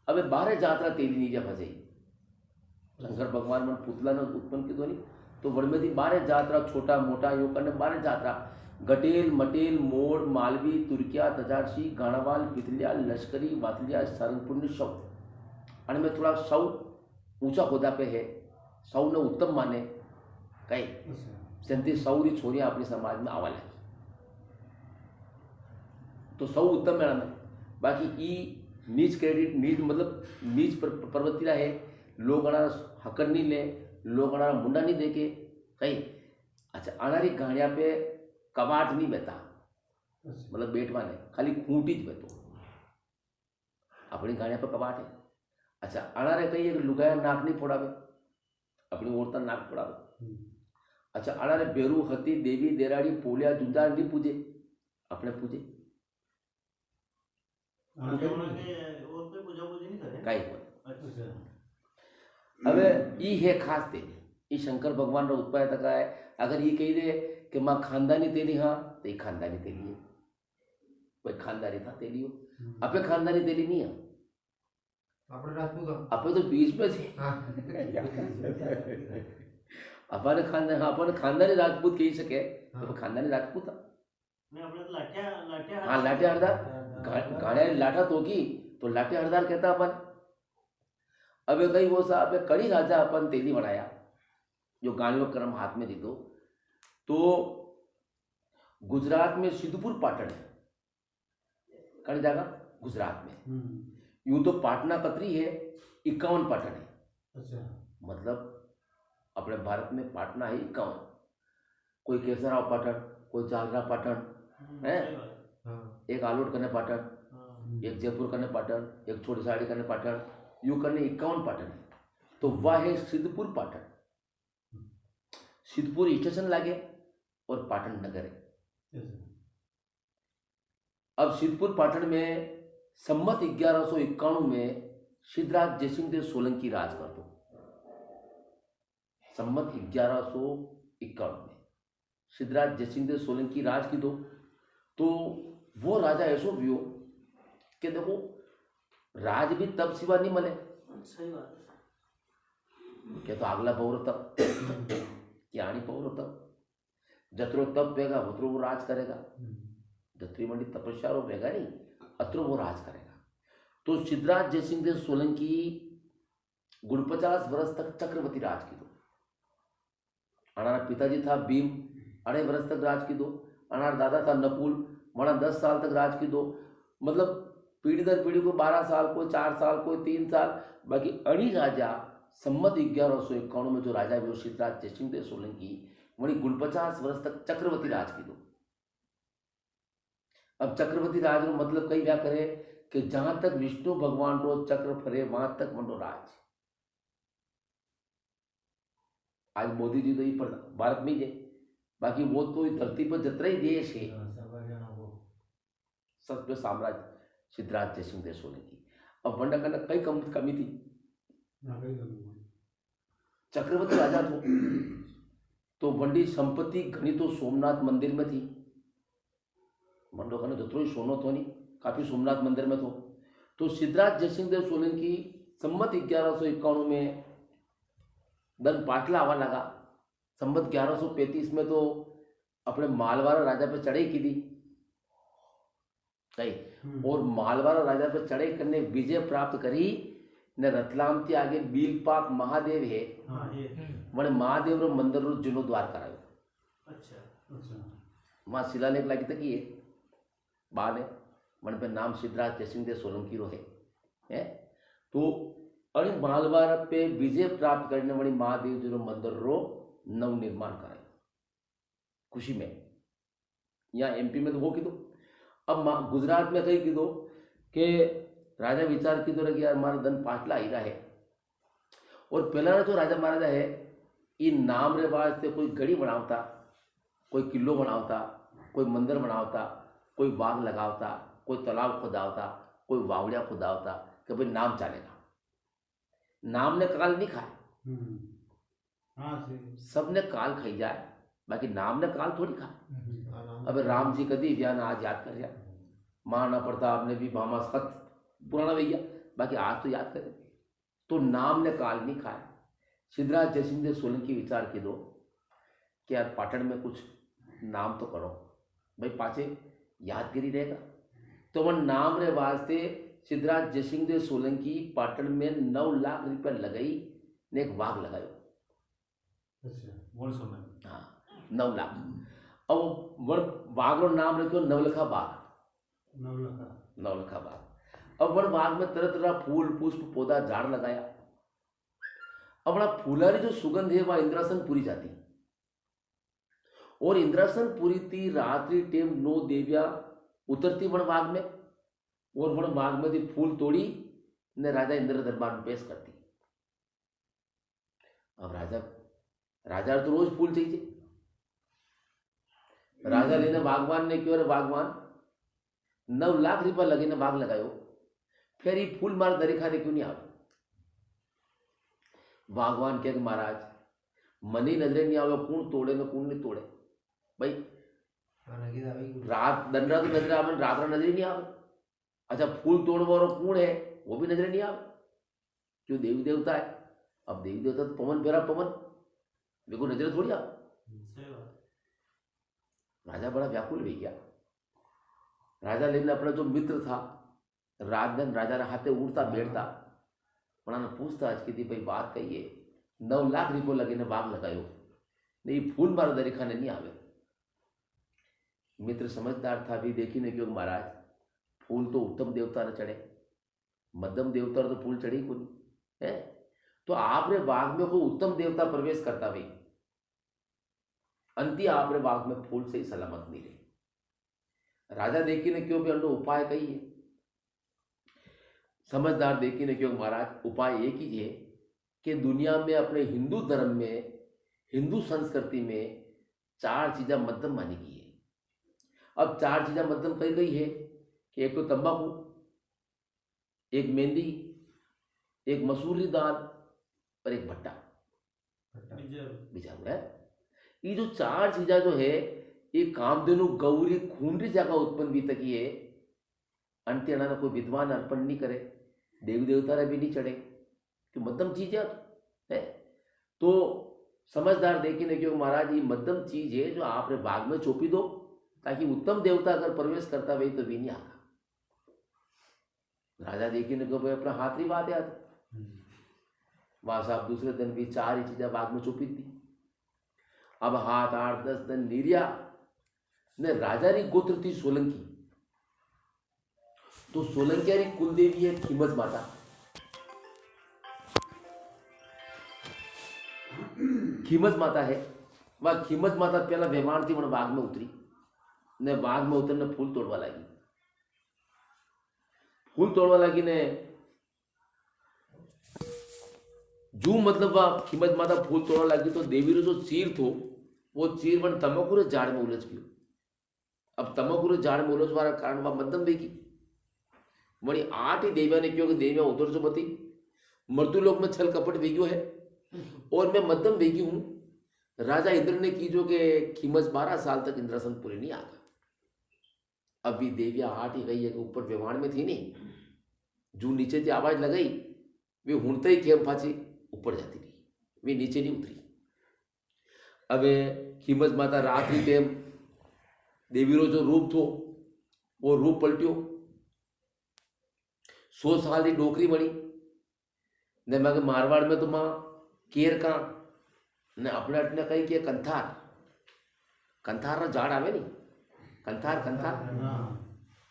अब 12 जात्रा तेली नीचे फंसे शंकर भगवान मन पुतला ने उत्पन्न की तो नहीं तो वन में थी 12 जात्रा छोटा मोटा यो करने 12 जात्रा गटेल मटेल मोड़ मालवी तुर्किया तजारसी गाड़ावाल बिथलिया लश्करी वातलिया सारंगपुर शव और में थोड़ा शव ऊंचा होदा पे है सौ ने उत्तम माने कई सेंती सौरी छोरियां अपने समाज में आवाल है तो सौ उत्तम मेरा में बाकी ई नीच क्रेडिट नीच मतलब नीच प्रवृत्ति है लोग अनारा हकर नहीं ले लोग अनारा मुंडा नहीं देखे कहीं अच्छा अनारी गाड़िया पे कबाट नहीं बेता मतलब बेटवा ने खाली खूंटी ज बेतो अपनी गाड़िया पे कबाट है अच्छा अनारे कहीं एक लुगाया नाक नहीं फोड़ावे अपनी औरता नाक फोड़ावे अच्छा अनारे बेरू हती देवी देराड़ी पोलिया जुंदा नहीं पूजे अपने पूजे और कोई पूजा पूजी नहीं करे काई कोई अच्छा अब ई है खास तेली ई शंकर भगवान रा उत्पाय तक है अगर ये कही दे कि माँ खानदानी तेली हाँ तो ये खानदानी तेली है कोई खानदानी था तेली हो अपने खानदानी तेली नहीं है આપણે રાજપૂત अपने तो बीच में थे अपने खानदानी राजपूत कही सके तो खानदानी राजपूत था. नहीं अपने तो लाठ्या लाठ्या हाँ लाठे हरदार गाड़िया लाठा तो की तो लाठे हरदार कहता अपन. अब कई वो साहब कड़ी राजा अपन तेली बनाया जो गाड़ियों क्रम हाथ में दीधो. तो गुजरात में सिद्धपुर पाटण है कड़ी जगह गुजरात में. यूं तो पाटना कतरी है 51 पाटन है. अच्छा मतलब अपने भारत में पाटना है 51. कोई केसरराव पाटन कोई जालरा पाटन है. सही बात. हाँ एक आलोट करने पाटन हाँ. एक जयपुर करने पाटन एक छोटी साड़ी करने पाटन यूं करने 51 पाटन है. तो वह है सिद्धपुर पाटन. सिद्धपुर स्टेशन लागे और पाटन नगर है. अब सिद्धपुर पाटन में संमत 1191 में सिद्धराज जयसिंह देव सोलंकी राज कर दो. संमत 1191 में सिद्धराज जयसिंह देव सोलंकी राज की दो. तो वो राजा ऐसो भी हो कि देखो राज भी तब सिवा नहीं मले सही बात. क्या तो अगला पौर तब क्या आनी पौर तब जत्रो तब पेगा उतरो वो राज करेगा. जत्री मंडी तपस्या रो पेगा नहीं अत्रो वो राज करेगा. तो सिद्धराज जयसिंह देव सोलंकी 49 वर्ष तक चक्रवर्ती राज की दो. हमारा पिताजी था भीम 2.5 वर्ष तक राज की दो. हमारा दादा था नकुल माना 10 साल तक राज की दो. मतलब पीढ़ी दर पीढ़ी को 12 साल कोई 4 साल कोई 3 साल. बाकी अणी राजा संमत 1191 में जो राजा भी सिद्धराज जयसिंह देव सोलंकी वही 49 वर्ष तक चक्रवर्ती राज की दो. अब चक्रवर्ती राज नो मतलब कई क्या करे कि जहां तक विष्णु भगवान रो चक्र फरे वहां तक मंडो राज. आज मोदी जी तो ही भारत में ही है. बाकी वो तो इस धरती पर जितना ही देश है सब पे साम्राज्य सिद्धराज जयसिंह देव सोलंकी. अब वंडा करना कई कमी थी. चक्रवर्ती राजा तो वंडी संपत्ति घनी तो सोमनाथ मंदिर में थी. मंडो का जत्रो ही सोनो तो नहीं काफी सोमनाथ मंदिर में तो सिद्धराज जयसिंह देव सोलंकी संमत 1151 में दन पाटला आवा लगा. संमत 1135 में तो अपने मालवाड़ा राजा पे चढ़ाई की थी सही. और मालवाड़ा राजा पे चढ़ाई करने विजय प्राप्त करी ने रतलाम के आगे बीलपाक महादेव है हाँ ये. मैंने महादेव रो मंदिर रो जीर्णोद्वार करायो. अच्छा. वहाँ शिलालेख लगी तक ये बाल है मन पे नाम सिद्धराज जयसिंह देव सोलंकी रो है. तो अरे मालवाड़ा पे विजय प्राप्त करने वाली महादेव जी रो मंदिर रो नव निर्माण करायो खुशी में. यहाँ एमपी में तो वो की दो. अब गुजरात में कहीं की दो कि राजा विचार की दो कि यार हमारा धन पाटला हीरा है. और पहला जो राजा महाराजा है इन नाम रे वास्ते कोई गढ़ी बनावता कोई किलो बनावता कोई मंदिर बनावता कोई बाग लगावता कोई तालाब खुदावता कोई वावड़िया खुदावता कि भाई नाम चलेगा. नाम ने काल नहीं खाए. सब ने काल खाई जाए बाकी नाम ने काल थोड़ी खाए. अब राम जी कदी ध्यान आज याद कर रहा. महाराणा प्रताप ने भी भामा खत पुराना भैया बाकी आज तो याद करें. तो नाम ने काल नहीं खाए. सिद्धराज जयसिंह देव सोलंकी विचार की दो कि यार पाटन में कुछ नाम तो करो भाई पाचे यादगिरी रहेगा. तो वह नाम रे वास्ते सिद्धराज जयसिंह देव सोलंकी पाटन में 9 लाख रुपया लगाई ने एक बाग लगायो. बोल सुना. हाँ 9 लाख. अब वन बाग रो नाम रखो नवलखा बाग. नवलखा बाग. अब वन बाग में तरह तरह फूल पुष्प पौधा झाड़ लगाया. अपना फूलारी जो सुगंध है वह इंद्रासन पूरी जाती. और इंद्रासन पूरी थी रात्रि टेम 9 देविया उतरती वन बाग में और वन बाग में थी फूल तोड़ी ने राजा इंद्र दरबार में पेश करती. अब राजा तो रोज फूल चाहिए. राजा लेने बागवान ने क्यों रे बागवान 9 लाख रुपया लगे ने बाग लगायो फिर ये फूल मार दरे खाने क्यों नहीं आवे. बागवान कहे महाराज मनी नजरे नहीं आवे कौन तोड़े न कौन नहीं तोड़े भाई. रात दंडरा तो नजरे आवे रात रा नजरे नहीं आवे. अच्छा फूल तोड़वा और कौन है वो भी नजरे नहीं आवे क्यों देवी देवता है. अब देवी देवता तो पवन फेरा पवन देखो नजरे थोड़ी आवे. सही बात. राजा बड़ा व्याकुल हो गया। राजा लेकिन अपना जो मित्र था रात दिन राजा हाथे उठता बैठता પણ પૂછતા જ કીધી ભાઈ વાત કહીએ 9 લાખ રૂપિયા લગીને વાઘ લગાયો ને એ ફૂલ મારા દરીખાને નહીં આવે। મિત્ર સમજદાર था भी देखीने क्यों महाराज फूल तो उत्तम देवता ने चढ़े मध्यम देवता तो फूल चढ़ी को नहीं है। तो आपने बाग में कोई उत्तम देवता प्रवेश करता भाई अंति आपने बाग में फूल से ही सलामत मिले। राजा देखीने क्यों भी अंडो उपाय कही है। समझदार देखीने क्यों महाराज उपाय एक ही है कि दुनिया में अपने हिंदू धर्म में हिंदू संस्कृति में 4 चीजें मध्यम मानी गई है। अब 4 चीजें मध्यम कही गई है कि एक तो तंबाकू, एक मेहंदी, एक मसूरी दाल और एक भट्टा बिजा हुआ है। ये जो 4 चीजें जो है ये कामधेनु गौरी खूंडी जगह उत्पन्न भी तक है। अंत्यना कोई विद्वान अर्पण नहीं करे देवी देवता भी नहीं चढ़े कि मध्यम चीज है। तो समझदार देखिए क्यों महाराज ये मध्यम चीज है जो आपने बाग में चोपी दो ताकि उत्तम देवता अगर प्रवेश करता वही तो भी नहीं आगा। राजा देखिए क्यों भाई अपना हाथ नहीं बात याद वहां साहब दूसरे दिन भी 4 ही चीजें बाग में चोपी थी। अब हाथ 8-10 दिन निर्या ने राजा री गोत्र थी सोलंकी। तो सोलंकी कुलदेवी है खीमत माता। खीमत माता है वह खीमत माता पहला व्यवहार थी मैंने बाग में उतरी ने बाग में उतरने फूल तोड़वा लगी। फूल तोड़वा लगी ने जू मतलब वह खीमत माता फूल तोड़वा लगी तो देवी रो जो चीर थो वो चीर बन तमकुरे झाड़ में उलझ गयो। अब तमकुरे झाड़ में उलझ वाला कारण वह मध्यम बेगी वही 8 ही देविया ने क्योंकि देविया उधर जो बती मृत्युलोक में छल कपट वेग्यो है और मैं मध्यम वेगी हूं। राजा इंद्र ने की जो कि खीमत 12 साल तक इंद्रासन पूरी नहीं आगा। अभी देविया 8 ही गई है कि ऊपर व्यवहार में थी नहीं जो नीचे से आवाज लगाई वे हुणते ही खेम फाची ऊपर जाती रही वे नीचे नहीं उतरी। अब खीमत माता रात्रि टेम देवी रो जो रूप थो वो रूप पलट्यो 100 साल की डोकरी बनी ने मैं मारवाड़ में तो मां केर का ने अपने अटने कही कि कंथार कंथार ना झाड़ आवे नहीं कंथार कंथार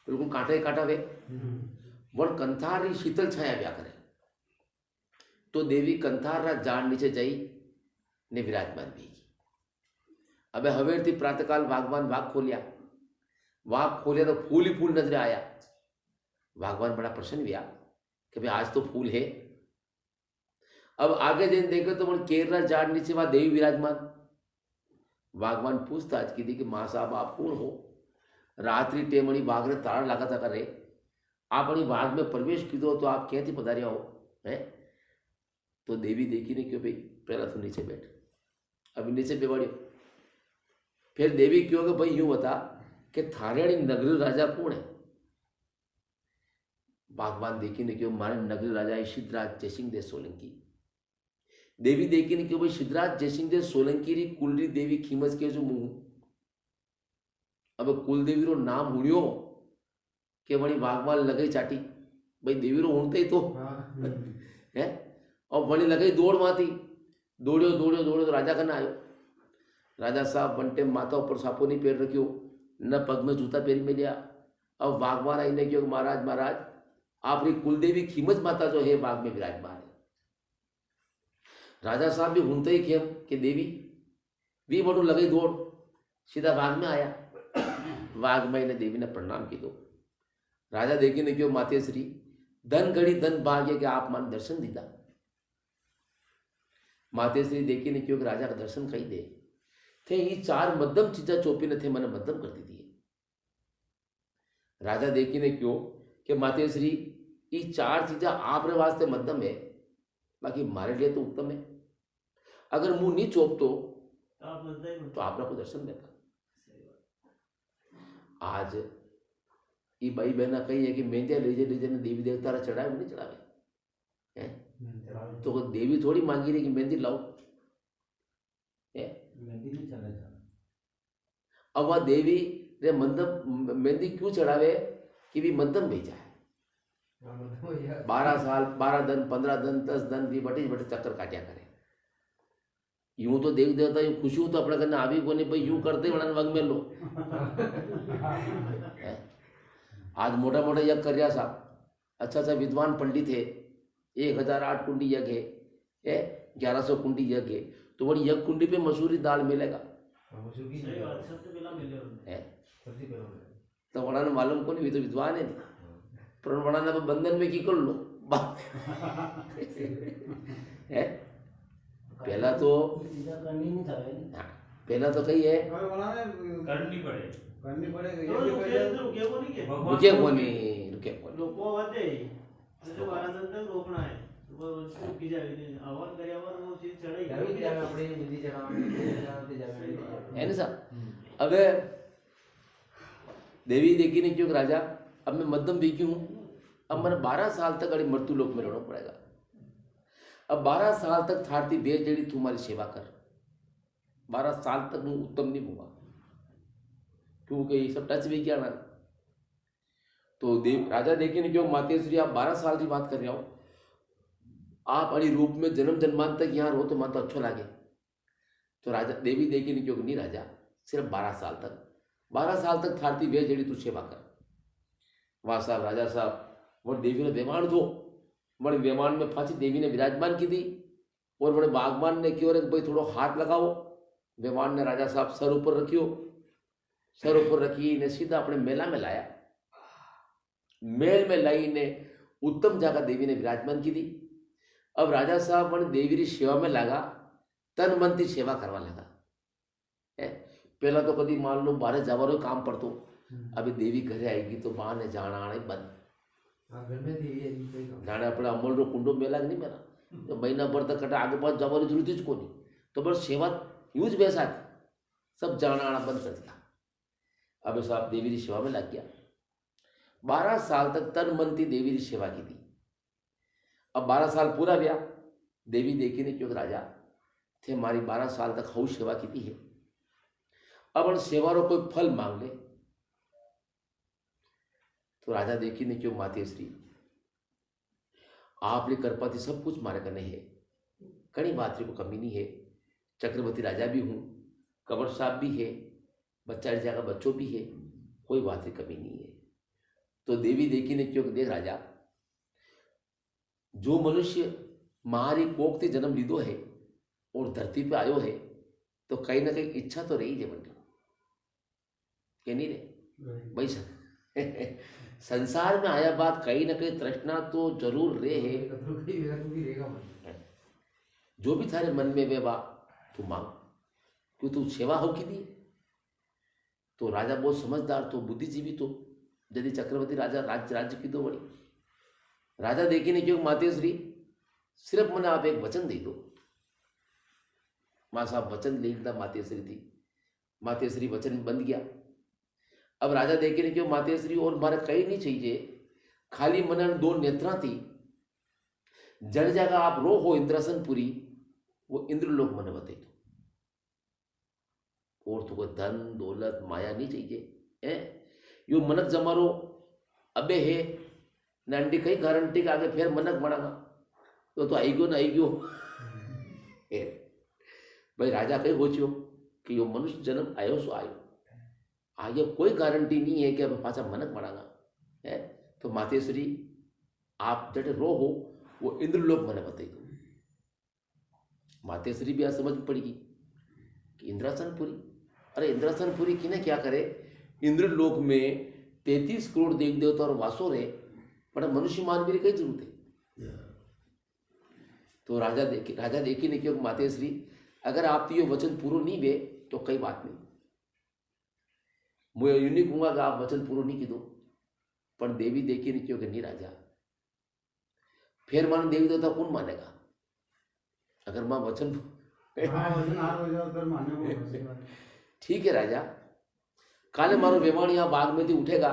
बिल्कुल कांटे काटा वे वन कंथार शीतल छाया व्या करे। तो देवी कंथार रा झाड़ नीचे जाई ने विराजमान भी। अब हवेर थी प्रातःकाल वागवान वाग खोलिया तो फूल ही फूल नजर आया। वागवान बड़ा प्रसन्न हुआ कि भाई आज तो फूल है। अब आगे दिन देखे तो केरला झाड़ नीचे वहां देवी विराजमान। वागवान पूछताछ की थी कि मां साहब आप कौन हो। रात्रि टेमणी बाघ ने ताड़ लगा था करे आप बाघ में प्रवेश की दो तो आप क्या थी पधारिया हो है। तो देवी देखी ने क्यों भाई पहला तो नीचे बैठ अभी नीचे बेवाड़ी। फिर देवी क्यों कि भाई यूं बता कि थानेड़ी नगरी राजा कौन है। बागवान देखी ने क्यों मारे नगरी राजा है सिद्धराज जयसिंह देव सोलंकी। देवी देखी ने क्यों भाई सिद्धराज जयसिंह देव सोलंकी री कुलरी देवी खीमत के जो मुंह। अब कुलदेवी रो नाम हुणियो के वणी बागवान लगे चाटी भाई देवी रो हुणते ही तो है। और वणी लगे दौड़ माती दौड़ियो तो राजा कने आयो। राजा साहब बंटे माथा ऊपर सापो नहीं पैर रखियो न पग में जूता पैरी में लिया। अब बागवान आई ने क्यों महाराज महाराज आपकी कुलदेवी खीमत माता जो है बाग में विराजमान है। राजा साहब भी घूमते ही खेम कि देवी भी बड़ो लगे दौड़ सीधा बाग में आया। बाग में ने देवी ने प्रणाम की दो। राजा देखी ने क्यों माते श्री धन घड़ी धन भाग्य के आप मान दर्शन दीदा। माते श्री देखी ने क्यों राजा का दर्शन कही दे थे। ये 4 मध्यम चीजा चोपी ने थे मैंने मध्यम कर दी थी। राजा देखी ने क्यों कि माते श्री ये 4 चीजा आप वास्ते मध्यम है बाकी हमारे लिए तो उत्तम है। अगर मुंह नहीं चोप तो आप को दर्शन देता। आज ये भाई बहना कही है कि मेहंदिया लीजे ने देवी देवता चढ़ाए नहीं चढ़ावे है। तो देवी थोड़ी मांगी रही कि मेहंदी लाओ है। अब वह देवी ने मंदम मेहंदी क्यों चढ़ावे कि भी मंदम भेजा है। हाँ, मतलब यार 12 साल 12 दिन 15 दिन 10 दिन भी बटे बटे चक्कर काटिया करे। यूं तो देख देता यूं खुशी हो तो अपने करना आवी को नहीं भाई यूं करते बड़ा वंग में लो है? आज मोटा मोटा यज्ञ कर रहा साहब, अच्छा अच्छा विद्वान पंडित है, 1008 कुंडी यज्ञ है 1100 कुंडी यज्ञ है, तो बड़ी यज्ञ कुंडी पे मसूरी दाल मिलेगा हाँ, मसूर की सही बात है, सबसे पहला मिले उन्हें। है। सबसे पहला मिला। तो बड़ा ने मालूम को नहीं, तो विद्वान है नहीं, पर बड़ा ने बंधन में की कर लो है। पहला तो चीज़ें करनी नहीं चाहिए। हाँ, पहला तो कही है अरे वाला ने करनी पड़े करनी पड़ेगी तो ये भी रुके पहले तो रुके को नहीं के भगवान रुके को नहीं रुके को नहीं। लोगों वादे जैसे 12 दिन तक रोकना है, वो रुकी जाएगी, हवन करे और वो चीज चढ़ेगी जावी जावे अपने विधि चढ़ावते जावे है ना साहब। अब देवी देखी ने क्यों राजा, अब मैं मध्यम देखी हूँ, अब मैंने 12 साल तक अड़ी मृत्यु लोक में रहना पड़ेगा। अब 12 साल तक थारती बेच जड़ी तुम्हारी सेवा कर, 12 साल तक मैं उत्तम नहीं होगा क्योंकि ये सब टच भी किया ना। तो देव राजा देखी ने क्यों मातेश्वरी आप 12 साल की बात कर रहे हो, आप अड़ी रूप में जन्म जन्मांत तक यहाँ रहो तो मन तो अच्छा लगे। तो राजा देवी देखी ने क्यों नहीं राजा सिर्फ 12 साल तक, 12 साल तक थारती बेच जड़ी तू सेवा कर। वाह साहब राजा साहब वो देवी ने बेमान थो, बड़े बेमान में फांसी देवी ने विराजमान की थी, और बड़े बागबान ने क्यों भाई थोड़ो हाथ लगाओ। बेमान ने राजा साहब सर ऊपर रखियो, सर ऊपर रखी ने सीधा अपने मेला में लाया, मेल में लाई ने उत्तम जगह देवी ने विराजमान की थी। अब राजा साहब बड़े देवी की सेवा में लगा, तन मन की सेवा करवा लगा है। पहला तो कभी मान लो बाहर जावा रो काम पड़तो, अभी देवी घरे आएगी तो माँ ने जाना आने बंद, हाँ घर में थी ये कोई काम जाने अपने अमल रो कुंडो मेला नहीं मेरा, तो महीना भर तक कटा आगे पास जावा जरूरत ही को नहीं, तो बस सेवा यूज वैसा सब जाना आना बंद कर दिया। अब साहब देवी की सेवा में लग गया, 12 साल तक तन मन थी देवी की सेवा की थी। अब 12 साल पूरा गया, देवी देखी ने क्यों राजा थे हमारी 12 साल तक हऊ सेवा की थी है, अब उन सेवा रो कोई फल मांग ले। तो राजा देखी ने क्यों मातेश्वरी आपने कृपा सब कुछ मारे करने है, कड़ी बात को कमी नहीं है, चक्रवर्ती राजा भी हूँ, कंवर साहब भी है, बच्चा जगह बच्चों भी है, कोई बात की कमी नहीं है। तो देवी देखी ने क्यों देख राजा जो मनुष्य मारी कोख से जन्म लीधो है और धरती पे आयो है, तो कहीं ना कहीं इच्छा तो रही है बंटी के नहीं रे भाई संसार में आया बात कहीं ना कहीं तृष्णा तो जरूर रहे है। कतरो की वेला तू भी रहेगा मन जो भी थारे मन में वे बात तू मांग, क्यों तू सेवा हो की दी। तो राजा बहुत समझदार तो बुद्धिजीवी तो यदि चक्रवर्ती राजा राज्य की तो बड़ी राजा देखी ने क्यों मातेश्वरी सिर्फ मैंने आप एक वचन दे दो। माँ साहब वचन ले लेता मातेश्वरी थी, मातेश्वरी वचन बंद गया। अब राजा देखी ने क्यों मातेश्वरी और मारे कहीं नहीं चाहिए, खाली मनन 2 नेत्रा थी, जड़ जगह आप रो हो इंद्रासनपुरी वो इंद्रलोक मन बते और तो कोई धन दौलत माया नहीं चाहिए है। यो मनक जमारो अबे है नंडी कई गारंटी के आगे फिर मनक बढ़ागा तो आईगो ना आईगो भाई राजा कहीं सोचियो कि यो मनुष्य जन्म आयो सो आयो, आगे कोई गारंटी नहीं है कि अब पाचा मनक बढ़ागा है। तो मातेश्वरी आप जटे रो हो वो इंद्रलोक मन बताई दो। मातेश्वरी भी आज समझ पड़ेगी कि इंद्रासनपुरी, अरे इंद्रासनपुरी किने क्या करे, इंद्रलोक में 33 करोड़ देव देवता और वासो रे, बड़ा मनुष्य मानवी की कई जरूरत है। तो राजा देखी ने क्यों मातेश्वरी अगर आप तो ये वचन पूरा नहीं वे तो कई बात नहीं, मैं यूं नहीं कहूंगा कि आप वचन पूरा नहीं की दो, पर देवी देखी ने क्यों नहीं राजा फिर मान देवी देवता कौन मानेगा अगर मां वचन ठीक है राजा काले मारो वेवाण यहाँ बाग में थी उठेगा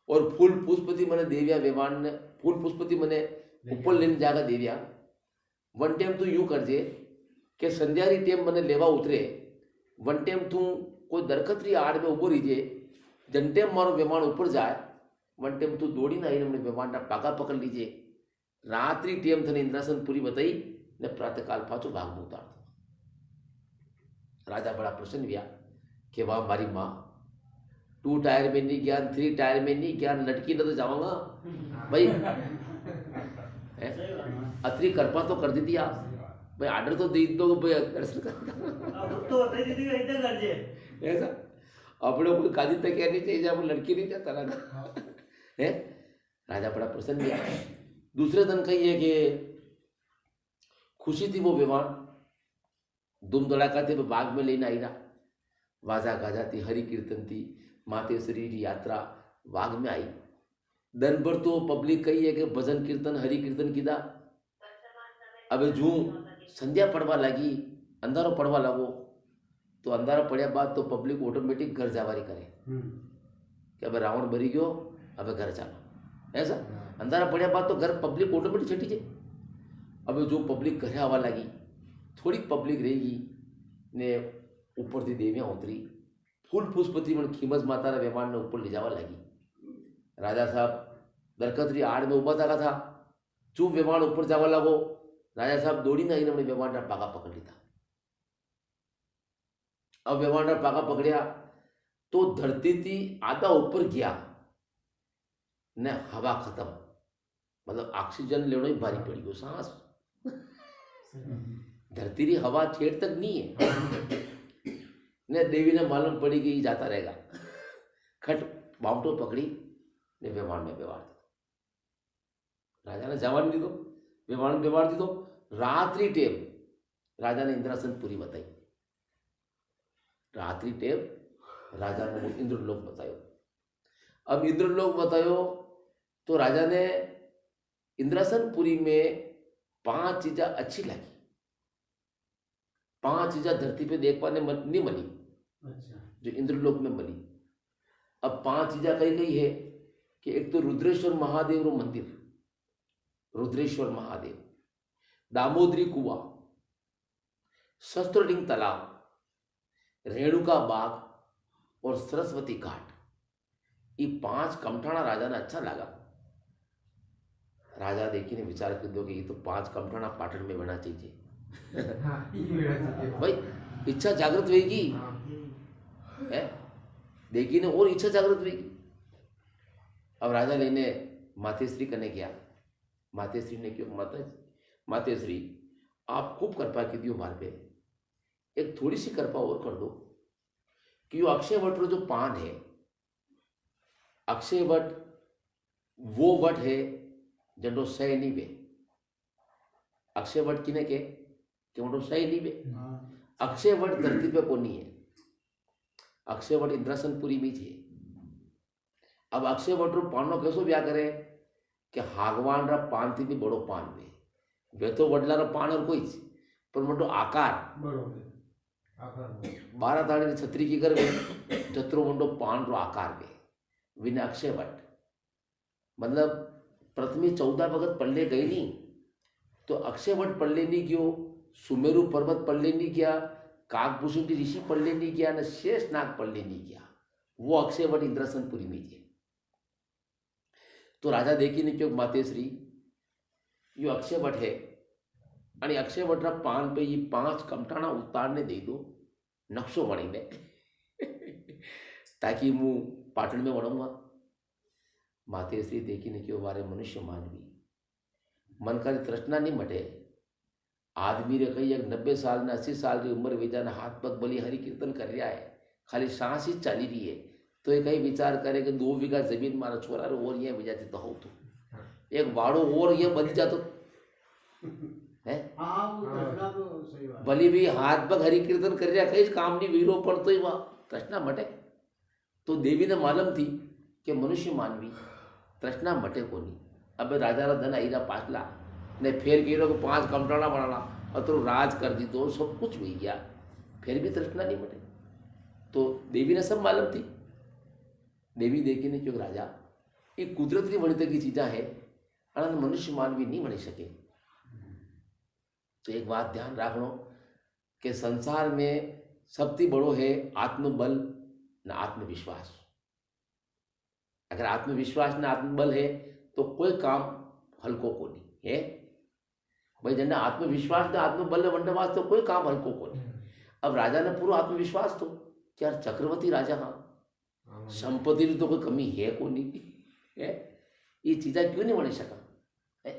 और फूल पुष्पति मने देविया वेवाण ने फूल पुष्पति मने ऊपर लेने जाएगा देविया। वन टाइम तू यूं कर जे कि संध्या री टाइम मने लेवा उतरे, वन टाइम तू કોઈ દરખતરી આડ મેં ઊભો રહીજે, જન ટેમ મારો વિમાન ઉપર જાય, વન ટેમ તું દોડીને આવીને અમને વિમાનના પાકા પકડી લીજે, રાત્રિ ટેમ થઈને ઇન્દ્રાસન પૂરી બતાવી ને પ્રાતકાલ પાછો ભાગમાં ઉતારતો. राजा बड़ा प्रसन्न हुआ कि वाह हमारी माँ, 2 टायर में नहीं गया, 3 टायर में नहीं गया, लटकी न तो जाऊंगा भाई. अतरी कृपा तो कर दी थी आप भाई, आर्डर तो दे दो भाई, दर्शन कर अब तो होते दीदी का इतना कर जे ऐसा अपने को गादी तक क्या नहीं चाहिए जब लड़की नहीं चाहता रहा है. राजा बड़ा प्रसन्न हुआ. दूसरे दिन कही है कि खुशी थी, वो विमान धूम धड़ाका थे, बाग में लेने आई रहा, वाजा गाजा थी, हरि कीर्तन थी, मातेश्वरी की यात्रा बाग में आई. दिन भर तो पब्लिक कही है कि भजन कीर्तन हरि कीर्तन कीधा. अब जू संध्या पड़वा लगी, अंधारो पड़वा लगो, तो अंधारा पड़्या बाद तो पब्लिक ऑटोमेटिक घर जावारी करे कि अब रावण भरी गयो, अब घर चालो. ऐसा अंधारा पड़्या बाद तो घर पब्लिक ऑटोमेटिक छटी जाए. अब जो पब्लिक घरे आवा लगी, थोड़ी पब्लिक रहेगी ने ऊपर थी देवियाँ उतरी, फूल पुष्पति मन खीमस माता विमान ने ऊपर ले जावा लगी. राजा साहब दरखतरी आड़ में उभा था, चूप विमान ऊपर जावा लगो. राजा साहब दौड़ी ना अपने विमान पाका पकड़ लीधा. अब विमान पाका पकड़िया तो धरती थी आधा ऊपर गया ने हवा खत्म, मतलब ऑक्सीजन लेना ही भारी पड़ी गयो. सांस धरती री हवा छेड़ तक नहीं है ने देवी ने मालूम पड़ी कि जाता रहेगा. खट बावटो पकड़ी ने विमान में व्यवहार दीधो. राजा ने जवान दीधो, विमान में व्यवहार दीधो. रात्रि टेम राजा ने इंद्रासन पूरी बताई. रात्रि टेम राजा ने इंद्रलोक बतायो. अब इंद्रलोक बतायो तो राजा ने इंद्रासन पुरी में 5 चीजें अच्छी लगी. 5 चीजें धरती पे देख पाने नहीं बनी जो इंद्रलोक में बनी. अब 5 चीजें कही गई है कि एक तो रुद्रेश्वर महादेव रो मंदिर, रुद्रेश्वर महादेव, दामोदरी कुआ, शस्त्रलिंग तालाब, रेणुका बाग और सरस्वती घाट. ये 5 कमठाना राजा ने अच्छा लगा. राजा देखी ने विचार कर दो कि ये तो 5 कमठाना पाटन में बना चाहिए. भाई इच्छा जागृत होगी है, देखी ने और इच्छा जागृत होगी. अब राजा लेने मातेश्री करने गया. मातेश्री ने क्यों, मातेश्री आप खूब कृपा की दियो मार पे, एक थोड़ी सी कृपा और कर दो कि यो अक्षय वट रो जो पान है, अक्षय वट वो वट है जंडो सह नहीं वे. अक्षय वट किने के वटो सह नहीं वे. अक्षय वट धरती पे कोनी है, अक्षय वट इंद्रासनपुरी में है. अब अक्षय वट रो पान नो कैसो ब्याह करे कि हागवान रा पान थी भी बड़ो पान वे तो वडला रो पान और कोई पर मोटो आकार 12 ताड़ी ने छतरी की कर वे जत्रो मोटो पान रो आकार वे विने अक्षय वट. मतलब प्रथमी 14 भगत पल्ले गई नहीं तो अक्षय वट पल्ले नहीं गयो, सुमेरु पर्वत पल्ले नहीं गया, काकभूषण की ऋषि पल्ले नहीं गया, न शेष नाग पल्ले नहीं गया. वो अक्षय वट इंद्रासनपुरी में है. तो राजा देखी ने क्यों मातेश्री यो अक्षय वट है आणि अक्षय वट पान पे ये 5 कमठाना उतारने दे दो नक्शो वणीने ताकि मु पाटण में वणूंगा. मातेश्री देखी ने क्यों वारे मनुष्य मानवी मन का तृष्णा नहीं मटे. आदमी रे कही 90 साल ने 80 साल की उम्र वेजा ने हाथ पग बली हरि कीर्तन कर रहा है, खाली सांस ही चली रही है, तो ये कहीं विचार करे कि 2 बीघा जमीन मारा छोरा रो और ये विजाती तो हो तो एक वाड़ो और ये बन जातो है. भली भी हाथ पग हरि कीर्तन कर रहा कहीं काम नहीं वीरो पर तो ही वह तृष्णा मटे. तो देवी ने मालूम थी कि मनुष्य मानवी तृष्णा मटे को नहीं. अब राजा रा धन आईरा पाछला ने फिर गिरो को 5 कमटाना बनाना और तो राज कर दी तो सब कुछ हो गया, फिर भी तृष्णा नहीं मटे. तो देवी ने सब मालूम थी. देवी देखी ने क्यों राजा ये कुदरती वणित की चीज़ा है अनंत मनुष्य मानवी नहीं बनी सके. तो एक बात ध्यान रखनो कि संसार में सबसे बड़ो है आत्मबल न आत्मविश्वास। अगर आत्मविश्वास न आत्मबल है तो कोई काम हल्को को नहीं है भाई। जन आत्मविश्वास न आत्मबल वंड वास तो कोई काम हल्को को नहीं। अब राजा ने पूरा आत्मविश्वास तो क्या चक्रवर्ती राजा, हाँ संपत्ति तो कोई कमी है को नहीं है, ये चीज़ा क्यों नहीं बन सका है।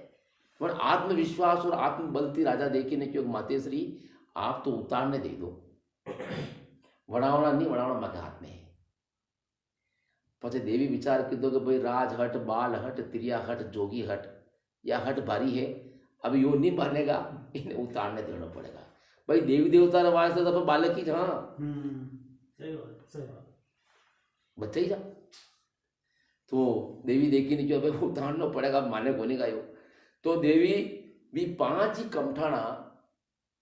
पर आत्मविश्वास और आत्मबल थी राजा देखी ने क्यों मातेश्री आप तो उतारने दे दो, वड़ावड़ा नहीं, वड़ावड़ा माके हाथ में है। પછી દેવી વિચાર કીધો કે ભાઈ રાજ હટ, બાલ હટ, ત્રિયા હટ, जोगी हट, या हट भारी है, अब यो नहीं मानेगा, इन्हें उतारने देना पड़ेगा। भाई देवी देवता ने वास्ते तो बालक ही, हाँ सही बात बच्चा ही जा। तो देवी देखी नहीं क्यों भाई उतारना पड़ेगा, माने को नहीं गायो। तो देवी भी 5 ही कमठाणा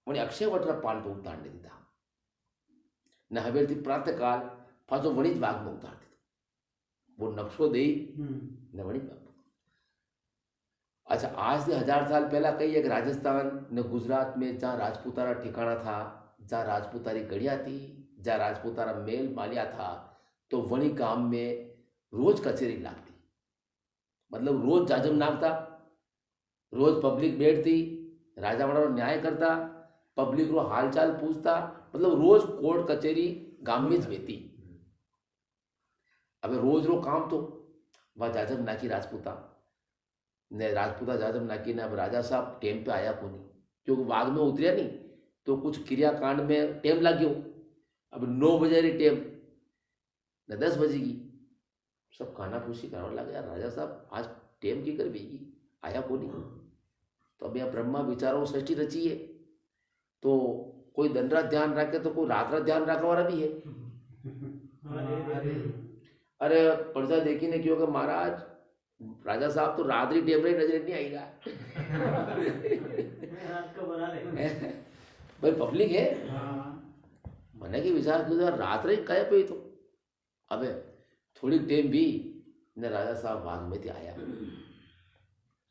મને અક્ષય વટના પાન તો ઉતારને દીધા ને હવેથી પ્રાતઃકાલ પાછો વણી જ વાઘમાં ઉતાર દીધો। वो नक्शो दे ने वणी बाप। अच्छा आज से 1000 साल पहला कई एक राजस्थान ने गुजरात में जहाँ राजपूतारा ठिकाना था, जहाँ राजपूतारी गढ़िया थी, जहाँ राजपूतारा मेल मालिया था, तो वणी गांव में रोज कचेरी लागती, मतलब रोज जाजम नागता, रोज पब्लिक बैठती, राजा वाला न्याय करता, पब्लिक रो हालचाल पूछता, मतलब रोज कोर्ट कचेरी गांव में ज वेती। अब रोज रो काम तो वह जाजम नाकी राजपूता ने राजपूता जाजम नाकी ने अब राजा साहब टेम पे आया को नहीं, क्योंकि वाघ में उतरिया नहीं तो कुछ क्रियाकांड में टेम लग गयो। अब 9 बजे रही टेम न 10 बजेगी, सब खाना खुशी करने लगे, यार राजा साहब आज टेम की कर बेगी आया को नहीं। तो अब यहाँ ब्रह्मा विचारों सृष्टि रची है, तो कोई दिन रात ध्यान रखे तो कोई रात रात ध्यान रखने वाला भी है। अरे प्रजा देखी ने क्यों कि महाराज राजा साहब तो रात्रि टेम रही नजर नहीं आएगा रात को बना ले भाई पब्लिक है मने की विचार क्यों रात रही कहे पे तो अबे थोड़ी टेम भी ने राजा साहब भाग में थी आया।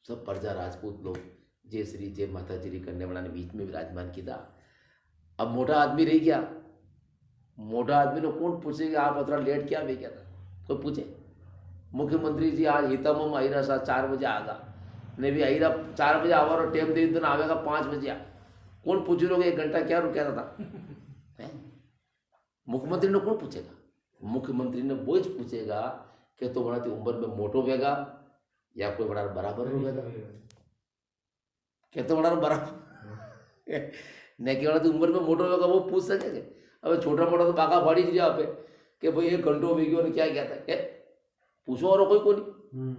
सब प्रजा राजपूत लोग जय श्री जय माता जी करने वाला ने बीच में विराजमान किया। अब मोटा आदमी रह गया, मोटा आदमी ने कौन पूछेगा आप अतरा लेट क्या भी क्या था, कोई पूछे मुख्यमंत्री जी आज हितम आईरा सा 4 बजे आगा ने भी आईरा 4 बजे आवारो टेम दे दिन आवेगा 5 बजे आ, कौन पूछ रहे 1 घंटा क्या रुका था मुख्यमंत्री ने कौन पूछेगा, मुख्यमंत्री ने वो पूछेगा कि तो बड़ा उम्र में मोटो वेगा या कोई बड़ा बराबर होगा, क्या तो बड़ा बराबर ने कि बड़ा उम्र में मोटो वेगा वो पूछ सकेंगे। अब छोटा मोटा तो बाका फाड़ी जी पे कि भाई 1 घंटो वे गयो ने क्या कहता है पूछो और कोई को नहीं।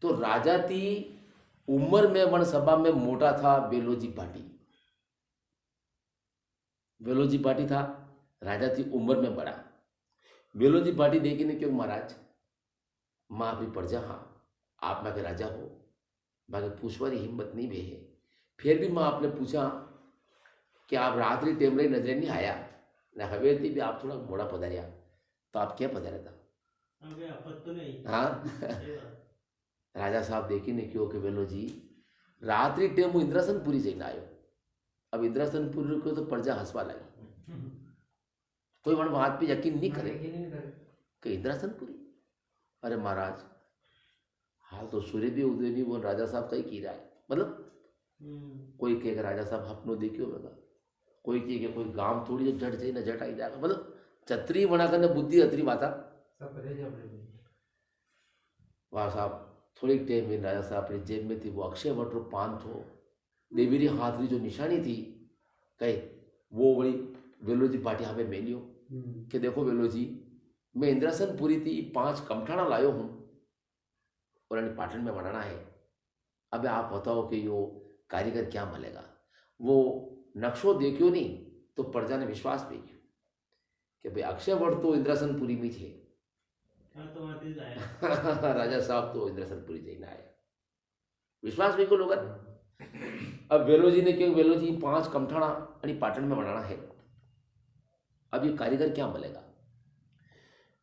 तो राजा थी उम्र में वन सभा में मोटा था बेलोजी पाटी, बेलोजी पाटी था, राजा थी उम्र में बड़ा। बेलोजी पाटी देखी ने क्यों महाराज माँ अपनी प्रजा, हाँ आप माँ के राजा हो, माँ के पूछवारी हिम्मत नहीं वे है। फिर भी माँ आपने पूछा कि आप रात्रि टेम रही नजर नहीं आया न हवेली भी आप थोड़ा मोड़ा पधारिया, तो आप क्या पधारा था तो नहीं। हाँ राजा साहब देखी ने क्यों कि बेलो जी रात्रि टेम इंद्रासनपुरी जैन आयो। अब इंद्रासनपुरी को तो प्रजा हंसवा लगी, कोई वन बात पे यकीन नहीं करे कि इंद्रासनपुरी, अरे महाराज हाल तो सूर्य भी उदय नहीं, वो राजा साहब कहीं की रहा है, मतलब कोई कहेगा राजा साहब अपनो देखियो होगा, कोई कहेगा कोई गांव थोड़ी जट जाए ना जट आई जाएगा, मतलब छतरी बना करने बुद्धि अतरी बाता वाह साहब। थोड़ी टाइम में राजा साहब अपनी जेब में थी वो अक्षय वट रो पान थो, देवीरी हाथरी जो निशानी थी कहे वो बड़ी वेलोजी पाटी हमें मेलियो कि देखो वेलोजी मैं इंद्रासनपुरी थी 5 कमठाना लायो हूँ और उन्हें पाटन में बनाना है। अब आप बताओ कि यो कारीगर क्या मिलेगा। वो नक्शो देखियो नहीं तो प्रजा ने विश्वास भी किया कि भाई अक्षय वट तो इंद्रासनपुरी में थे राजा साहब तो इंद्रासनपुरी जाइना आया, विश्वास भी को लोग। अब वेलोजी ने क्यों वेलोजी 5 कमठाना आणि पाटन में बनाना है, अब ये कारीगर क्या मिलेगा।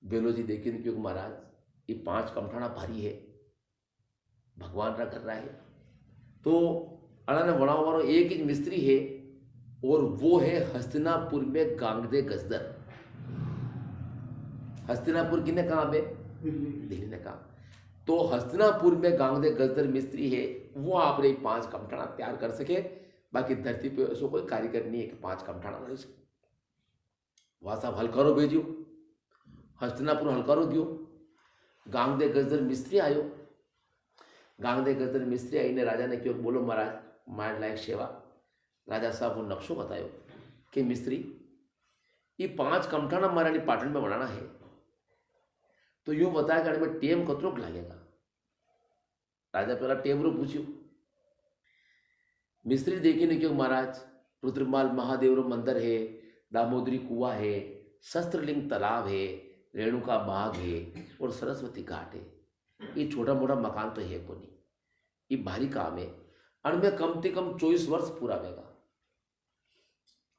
वेलोजी देखिए क्यों महाराज ये 5 कमठाना भारी है, भगवान रा कर रहा है, तो अड़ा ने बनाओ वालो एक ही मिस्त्री है और वो है हस्तिनापुर में गांगदे गजदर। हस्तिनापुर किने कहा बे? दिल्ली ने कहा। तो हस्तिनापुर में गांगदे गजदर मिस्त्री है, वो आपने 5 कमठाना तैयार कर सके। बाकी धरती पे ऐसा कोई कारीगर नहीं है कि 5 कमठाना बनी सके। वहां साहब हलकारो भेजो, हस्तिनापुर हलकारो दियो, गांगदे गजदर मिस्त्री आयो। गांगदे गजदर मिस्त्री आईने राजा ने क्यों बोलो महाराज मार लायक सेवा। राजा साहब वो नक्शो बतायो कि मिस्त्री ये 5 कमठाना मारा पाटन में बनाना है, तो यूं बताया गाड़ी में टेम कतरोक लगेगा। राजा पहला टेम रो पूछ्यो। मिस्त्री देखी ने क्यों महाराज रुद्रमाल महादेव रो मंदिर है, दामोदरी कुआ है, शस्त्रलिंग तालाब है, रेणुका बाग है और सरस्वती घाट है। ये छोटा मोटा मकान तो है को नहीं, ये भारी काम है। अणमें कम से कम 24 वर्ष पूरा होगा।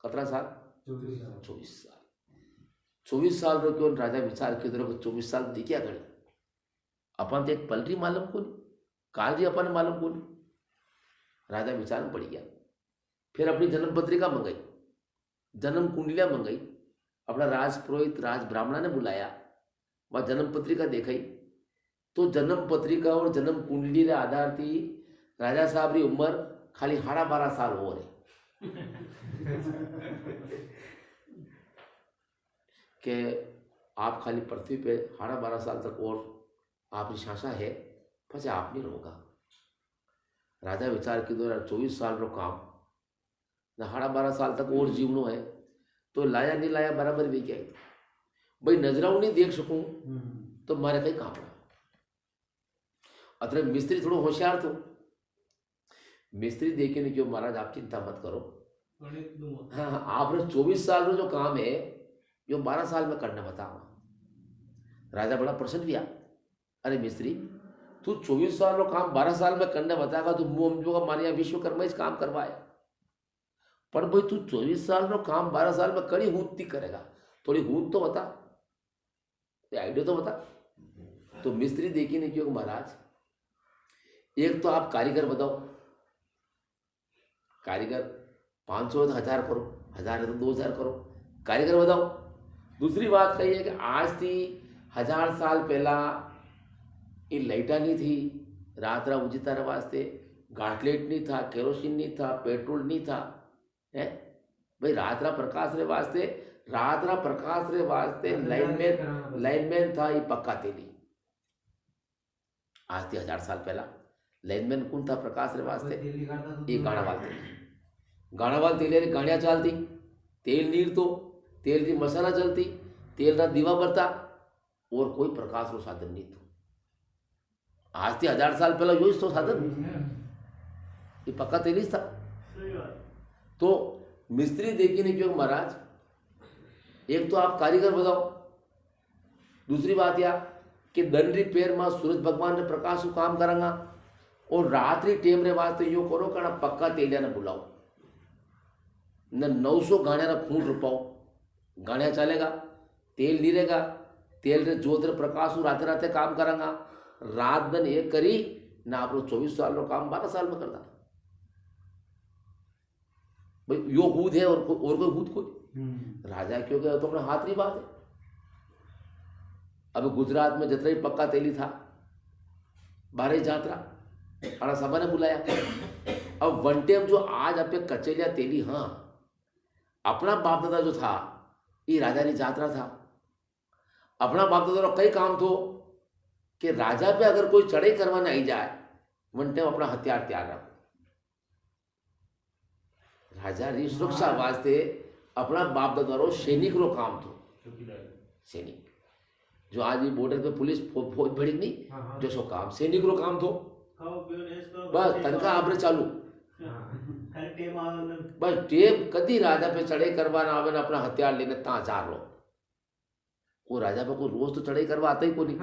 कितना साल? 24 साल। 24 साल रो क्यों राजा विचार के को 24 साल दी क्या करे। अपन तो एक पलटी मालूम को नहीं, काल जी अपन मालूम को नहीं। राजा विचार में पड़ गया। फिर अपनी जन्म पत्रिका मंगाई, जन्म कुंडलियां मंगाई, अपना राज पुरोहित राज ब्राह्मणा ने बुलाया, वह जन्म पत्रिका देखाई। तो जन्म पत्रिका और जन्म कुंडली के आधार थी राजा साहब की उम्र खाली 12.5 साल हो रहे कि आप खाली पृथ्वी पे 12.5 साल तक और आपकी शासा है, પછી आप नहीं रहोगा। राजा विचार की 24 साल रो काम न 12.5 साल तक और जीवनो है, तो लाया नहीं लाया बराबर भी क्या भाई नजराओं नहीं देख सकूं तो मारे कई काम। अतः मिस्त्री थोड़ा होशियार थो। मिस्त्री देखे नहीं क्यों महाराज आप चिंता मत करो, हाँ आप 24 साल रो जो काम है यो 12 साल में करना बताओ। राजा बड़ा प्रसन्न हुआ। अरे मिस्त्री तू 24 साल रो काम 12 साल में करने बताएगा तो मुँह समझोगा मारे यहाँ विश्वकर्मा इस काम करवाए। पर भाई तू 24 साल रो काम 12 साल में कड़ी हूंती करेगा, थोड़ी हूंत तो बता, आइडिया तो बता। तो मिस्त्री देखी नहीं क्यों महाराज एक तो आप कारीगर बताओ, कारीगर 500 तो 1000 करो, 1000 है तो 2000 करो, कारीगर बताओ। दूसरी बात कही है कि आज थी 1000 साल पहला ये लाइटा नहीं थी, रात रात उजितारा वास्ते घाटलेट नहीं था, केरोसिन नहीं था, पेट्रोल नहीं था, है भाई रात रात प्रकाश रे वास्ते, रात रात प्रकाश रे वास्ते लाइनमैन था ये पक्का तेली। आज थी 1000 साल पहला लाइनमैन कौन था प्रकाश रे वास्ते? ये गाड़ावाल तेली। गाड़ावाल तेली गाड़ियाँ चलती, तेल नीर तो तेल की मसाला जलती, तेल का दीवा बरता और कोई प्रकाश रो साधन नहीं था। आज थी 1000 साल पहला यो तो साधन, ये पक्का तेली था। तो मिस्त्री देखी नहीं क्यों महाराज एक तो आप कारीगर बताओ, दूसरी बात यह कि दंडरी पैर में सूरज भगवान ने प्रकाश को काम करेंगा और रात्रि टेम रे वास्ते यो करो करना पक्का तेलिया ने बुलाओ न 900 गाड़िया खूंट रुपाओ, गाड़िया चलेगा, तेल नहीं रहेगा, तेल रे जोत रे प्रकाश राते राते काम करेंगा, रात दिन एक करी ना आप 24 साल रो काम 12 साल में करता। भाई यो हूद है और कोई हूद कोई राजा क्यों गया तो अपना हाथ नहीं बात है। अब गुजरात में जितना ही पक्का तेली था 12 जात्रा अड़ा सभा ने बुलाया। अब वन टाइम जो आज आप कचेलिया तेली, हाँ अपना बाप दादा जो था ये राजा की जात्रा था। अपना बाप दादा कई काम थो कि राजा पे अगर कोई चढ़ाई करवाने आई जाए वन टाइम अपना हथियार तैयार रखो। राजा की सुरक्षा वास्ते अपना बाप दादा रो सैनिक रो काम थो। सैनिक जो आज ये बॉर्डर पे पुलिस फौज भड़ी नहीं जो सो काम सैनिक रो काम थो। बस तनखा आपने चालू बस टेप कदी राजा पे चढ़ाई करवाना आवे ना अपना हथियार लेने ता चार लो। वो राजा पे कोई रोज तो चढ़ाई करवा आता ही को नहीं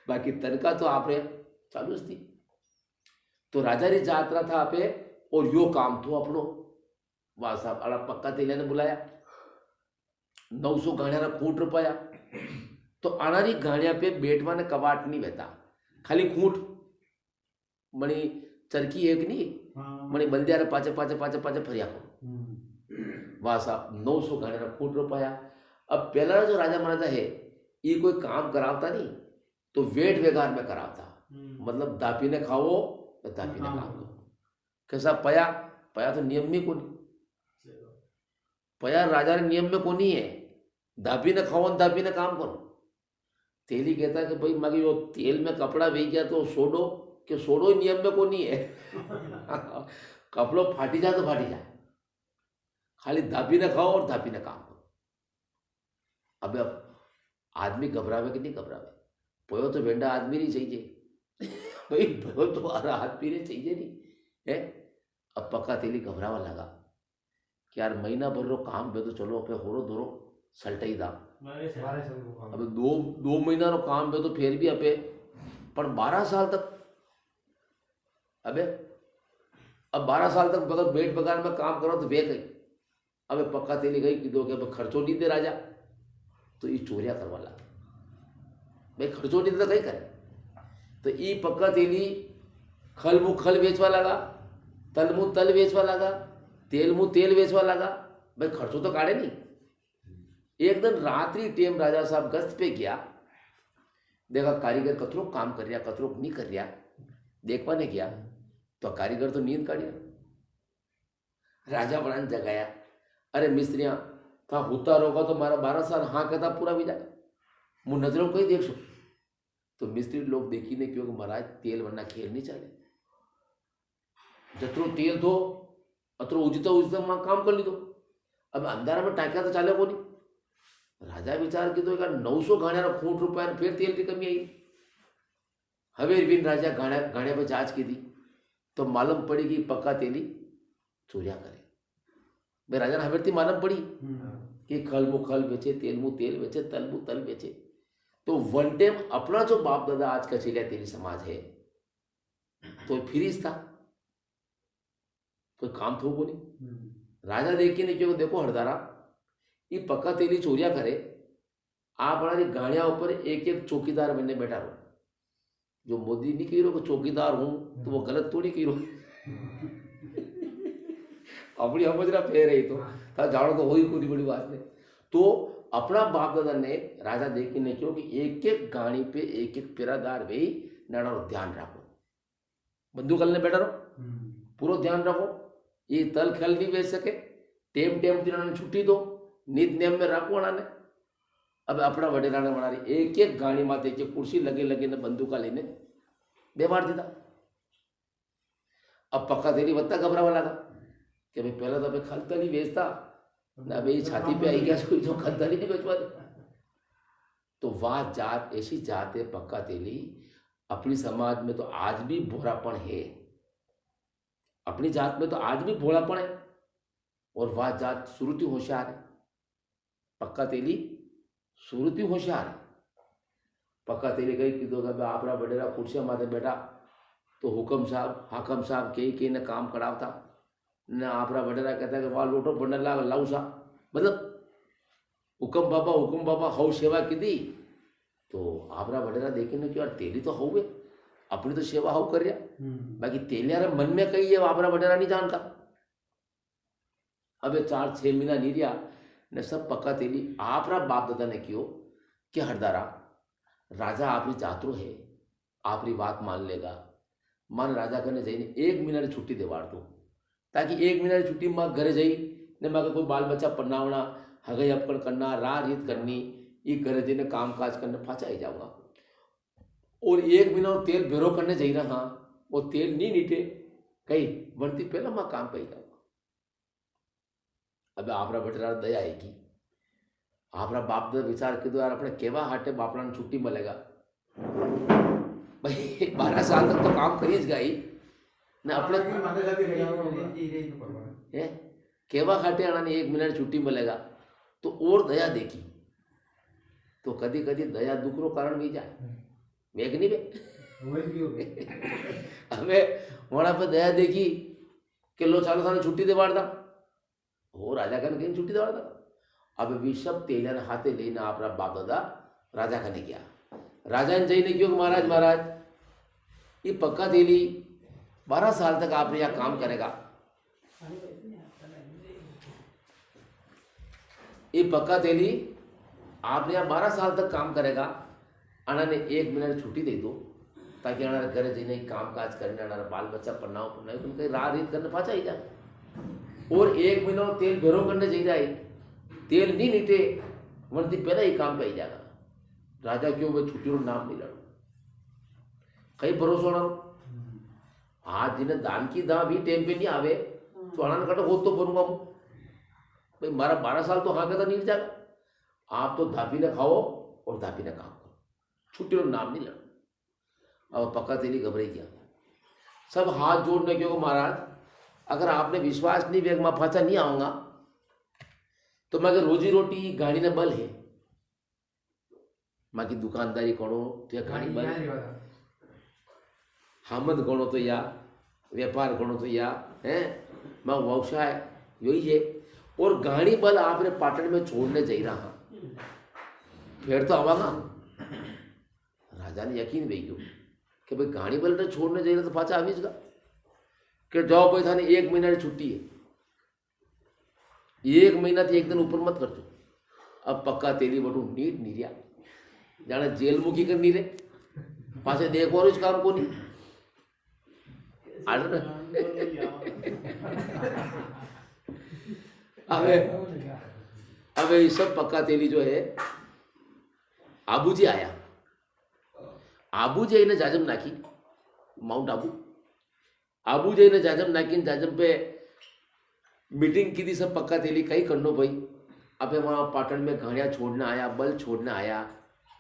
बाकी तनखा तो आपने चालू थी। तो राजा री जात्रा था आपे और यो काम तो अपनो वाह साहब अड़ा पक्का तेलिया ने बुलाया। 900 गाड़िया खूंट रुपया तो आनारी गाड़िया पे बेटवा ने कवाट नहीं बहता, खाली खूंट बड़ी चरखी एक नहीं મને બંધિયારે પાછે પાછે પાછે પાછે ફર્યા કરો वाह साहब 900 गाने फूट रुपया। अब पहला जो राजा महाराजा है ये कोई काम करावता नहीं तो वेट वेगार में करावता, मतलब दापी ने खाओ तो दापी ने काम लो। कैसा पया पया तो नियम में को नहीं, पया राजा ने नियम में को नहीं है, दापी ने खाओ दापी ने काम करो। तेली कहता कि भाई मांगे वो तेल में कपड़ा वे गया तो सोडो कि सोडो नियम में को नहीं है कपड़ो फाटी जाए तो फाटी जाए, खाली दापी ने खाओ और दापी ने काम करो। अब आदमी घबरावे कि नहीं घबरावे, पोयो तो वेंडा आदमी नहीं चाहिए भाई, पोयो तो आदमी नहीं चाहिए नहीं है। अब पक्का तेली घबरावा लगा कि यार महीना भर रो काम बे तो चलो अपने होरो दोरो सल्टाई दा, अब दो महीना रो काम बे तो फिर भी अपे पर 12 साल तक अबे अब 12 साल तक बगैर बेट बगान में काम करो तो वे गई। अब पक्का तेली गई कि दो के खर्चो नहीं दे राजा तो ये चोरिया करवा लगा, भाई खर्चो नहीं दे तो कहीं करे, तो ये पक्का तेली खल मुँह खल बेचवा लगा, तल मुँह तल बेचवा लगा, तेल मुँह तेल बेचवा लगा, भाई खर्चो तो काढ़े नहीं। एक दिन रात्रि टेम राजा साहब गश्त पे गया, देखा कारीगर कतरो काम कर रहा कतरो नहीं कर रहा, देखवा ने गया तो कारीगर तो नींद काढ़िया। राजा बड़ा जगाया, अरे मिस्त्रियाँ था होता रोगा तो मारा 12 साल हाँ कहता पूरा भी जाए, मुँह नजरों को ही देख सो। तो मिस्त्री लोग देखी ने क्योंकि महाराज तेल वरना खेल नहीं चले, जतरो तेल दो अतरो उजता उजता माँ काम कर ली दो, अब अंधारा में टाँक्या तो चाले को नहीं। राजा विचार की तो 900 गाने खूट रुपया फिर तेल की कमी आई। हवेर बिन राजा गाने पर जांच की दी तो मालूम पड़ी कि पक्का तेली चोरिया करे। भाई राजा ने हवेर थी मालूम पड़ी कि खल मुँह खल बेचे, तेल मुँह तेल बेचे, तल मुँह तल बेचे। तो वन टाइम अपना जो बाप दादा आज का चलिया तेली समाज है तो फिर था कोई काम थो को नहीं। राजा देखी ने क्यों देखो हरदारा ये पक्का तेली चोरिया करे, आप हमारी गाड़िया ऊपर एक एक चौकीदार बनने बैठा रहो। जो मोदी नहीं कही रहो कि चौकीदार हूं तो वो गलत तो नहीं कही रहो अपनी समझना फेर रही तो जानो तो वही पूरी बड़ी बात नहीं। तो अपना बाप दादा ने राजा देखी ने क्यों कि एक एक गाड़ी पे एक एक पेरादार भाई नाना ध्यान रखो, बंदूक ने बैठा रहो पूरा ध्यान रखो, ये तल खल नहीं बेच सके, टेम टेम तीन छुट्टी दो, नित नियम में रखो ने। अब अपना वडेरा ने बना रही एक एक गाड़ी माते एक एक कुर्सी लगे लगे ने बंदूका लेने बेमार दीदा। अब पक्का तेरी बत्ता घबरावा लगा कि भाई पहले तो अभी खलता नहीं बेचता ना, भाई छाती पे आई गया कोई जो खलता नहीं बेचवा दे। तो वह जात ऐसी जात है पक्का तेली, अपनी समाज में तो आज भी भोलापन है, अपनी जात में तो आज भी भोलापन है और वह जात सुरुति होशियार है। पक्का तेली सुरुति होशियार है। पक्का तेली गई कि दो आपरा बडेरा कुर्सियां माथे बैठा तो हुकम साहब हाकम साहब के ने काम करावता न आपरा बडेरा कहता है कि वाह लोटो बनने लाग लाऊ सा, मतलब हुकम बाबा हऊ सेवा की दी। तो आपरा बडेरा देखे न कि यार तेली तो हऊ अपनी तो सेवा हऊ कर बाकी तेलियारे मन में कही है आपरा बडेरा नहीं जानता। अब 4-6 महीना नहीं रहा ने सब पक्का तेली आपरा बाप दादा ने क्यों कि हरदारा राजा आपकी जातरो है, आपरी बात मान लेगा। मान राजा कहने जाइए 1 महीना की छुट्टी देवाड़ दो ताकि 1 महीना की छुट्टी माँ घरे जाई ने माँ कोई बाल बच्चा पढ़ावना हगई अपकड़ करना राह रीत करनी ये घरे जाने काम काज करने फाचा ही जाऊंगा। और 1 महीना तेल भेरो करने जाई रहा हाँ वो तेल नहीं नीटे कहीं बनती पहला माँ काम कही जाऊंगा। अब आपरा बटेरा दया आएगी, आपरा बाप दादा विचार की दो यार अपने केवा हाटे बापड़ा ने छुट्टी मिलेगा भाई 12 साल तक तो काम करीज गई ना अपने केवा हाटे आना ने 1 महीना छुट्टी मिलेगा तो और दया देखी तो कदी कदी दया दुखरो कारण भी जाए मेघ नहीं बे हमें वहां पे दया देखी कि लो चालो थाने छुट्टी दे बाड़ता वो राजा कन कहीं छुट्टी दे बाड़ता। अब विषब तेलन हाथे लेना अपना बाप दादा राजा कने गया। राजा ने जईने क्यों महाराज महाराज ये पक्का तेली 12 साल तक आपने यहाँ काम करेगा, ये पक्का तेली आपने यहाँ 12 साल तक काम करेगा, अनाने 1 महीना छुट्टी दे दो ताकि अनारे घरे जઈને काम काज करने अनारा बाल बच्चा पढ़ाओ तुम कहीं राह रीत करने पाचा ही जा। और 1 महीना तेल भेरो करने जा रहा है, तेल नहीं नीटे वरती पहले ही काम पे ही जाएगा। राजा क्यों भाई छुट्टी नाम नहीं लड़ो, कई भरोसा ना आज जिन्हें दान की दा भी टाइम पे नहीं आवे तो अनान कटो हो तो बनूंगा भाई मारा 12 साल तो हाँ कहता नहीं जाएगा। आप तो धापी ने खाओ और धापी ने काम करो, छुट्टी और नाम नहीं लड़ो। अब पक्का तेली घबराई गया, सब हाथ जोड़ने क्यों महाराज अगर आपने विश्वास नहीं वेग में फाचा नहीं आऊंगा तो मैं रोजी रोटी गाड़ी ने बल है, माँ की दुकानदारी करो तो या गाड़ी बल, हामद गणो तो या व्यापार गणो तो या है मैं व्यवसाय यही है। और गाड़ी बल आपने पाटन में छोड़ने जा रहा फिर तो आवागा। राजा ने यकीन भी क्यों कि भाई गाड़ी बल ने छोड़ने जा रहा तो पाचा आवीज का कि जाओ भाई थाने 1 महीना की छुट्टी है, 1 महीना थी 1 दिन ऊपर मत करजो। अब पक्का तेली बटू नीट नहीं रहा जाने जेल मुखी कर नहीं रहे पासे देखो इस काम को नहीं अब ये सब पक्का तेली जो है आबूजी आया, आबूजी ने जाजम नाखी माउंट आबूजी ने जाजम नाखी जाजम पे मीटिंग की थी सब पक्का तेली कहीं करनो भाई। अबे वहाँ पाटन में घड़िया छोड़ना आया, बल छोड़ना आया,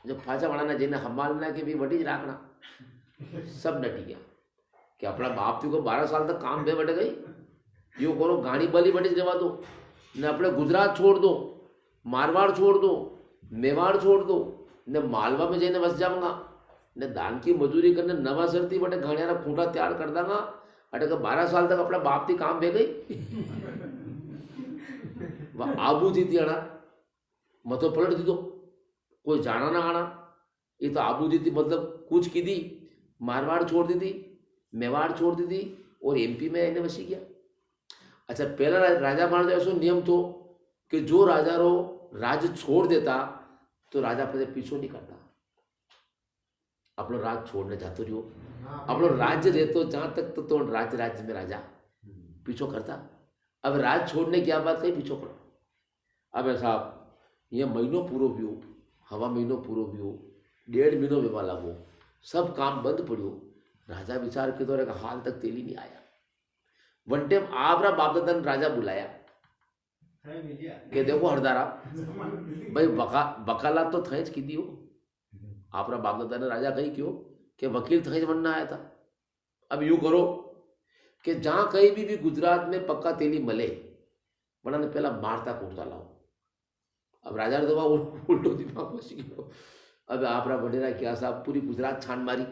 जब फाचा बढ़ाना जिन्हें हमालना के भी वटी राखना सब डटी गया कि अपना बाप को 12 साल तक काम पे बैठ गई यो करो गाड़ी बली बटी जवा दो न अपने गुजरात छोड़ दो, मारवाड़ छोड़ दो, मेवाड़ छोड़ दो, न मालवा में जाने बस जाऊंगा, न दान की मजूरी करने नवा सरती बटे घड़िया खूंटा तैयार कर दूंगा। अटे 12 साल तक अपना बाप की काम पे गई वह आबू जी थी आना मतो पलट दी दो कोई जाना ना आना। ये तो आबू जी थी मतलब कुछ की दी, मारवाड़ छोड़ दी थी, मेवाड़ छोड़ दी थी और एमपी में इन्हें बसी गया। अच्छा पहला राजा महाराजा ऐसा नियम तो कि जो राजा रो राज्य छोड़ देता तो राजा पहले पीछो नहीं करता, अपना राज छोड़ने जाते रहो, अपना राज्य रहते जहां तक तो राज्य में राजा पीछो करता। अब राज छोड़ने की बात कहीं पीछो करो। अब ऐसा ये महीनों पूरो भी हो, हवा महीनों पूरो भी हो, 1.5 महीनों में वाला हो, सब काम बंद पड़ियो। राजा विचार के दौरे का हाल तक तेली नहीं आया। वन टाइम आपरा बाप दादा ने राजा बुलाया कि देखो हरदारा भाई बकाला तो थैच की दी हो। आपरा बाप दादा ने राजा कही क्यों कि वकील थैच बनना आया था। अब यूं करो कि जहां कहीं भी गुजरात में पक्का तेली मले बना ने पहला मारता कूटता लाओ। अब राजा ने दबा उल्टो दिमाग में सीखो। अब आपरा वडेरा क्या साहब पूरी गुजरात छान मारी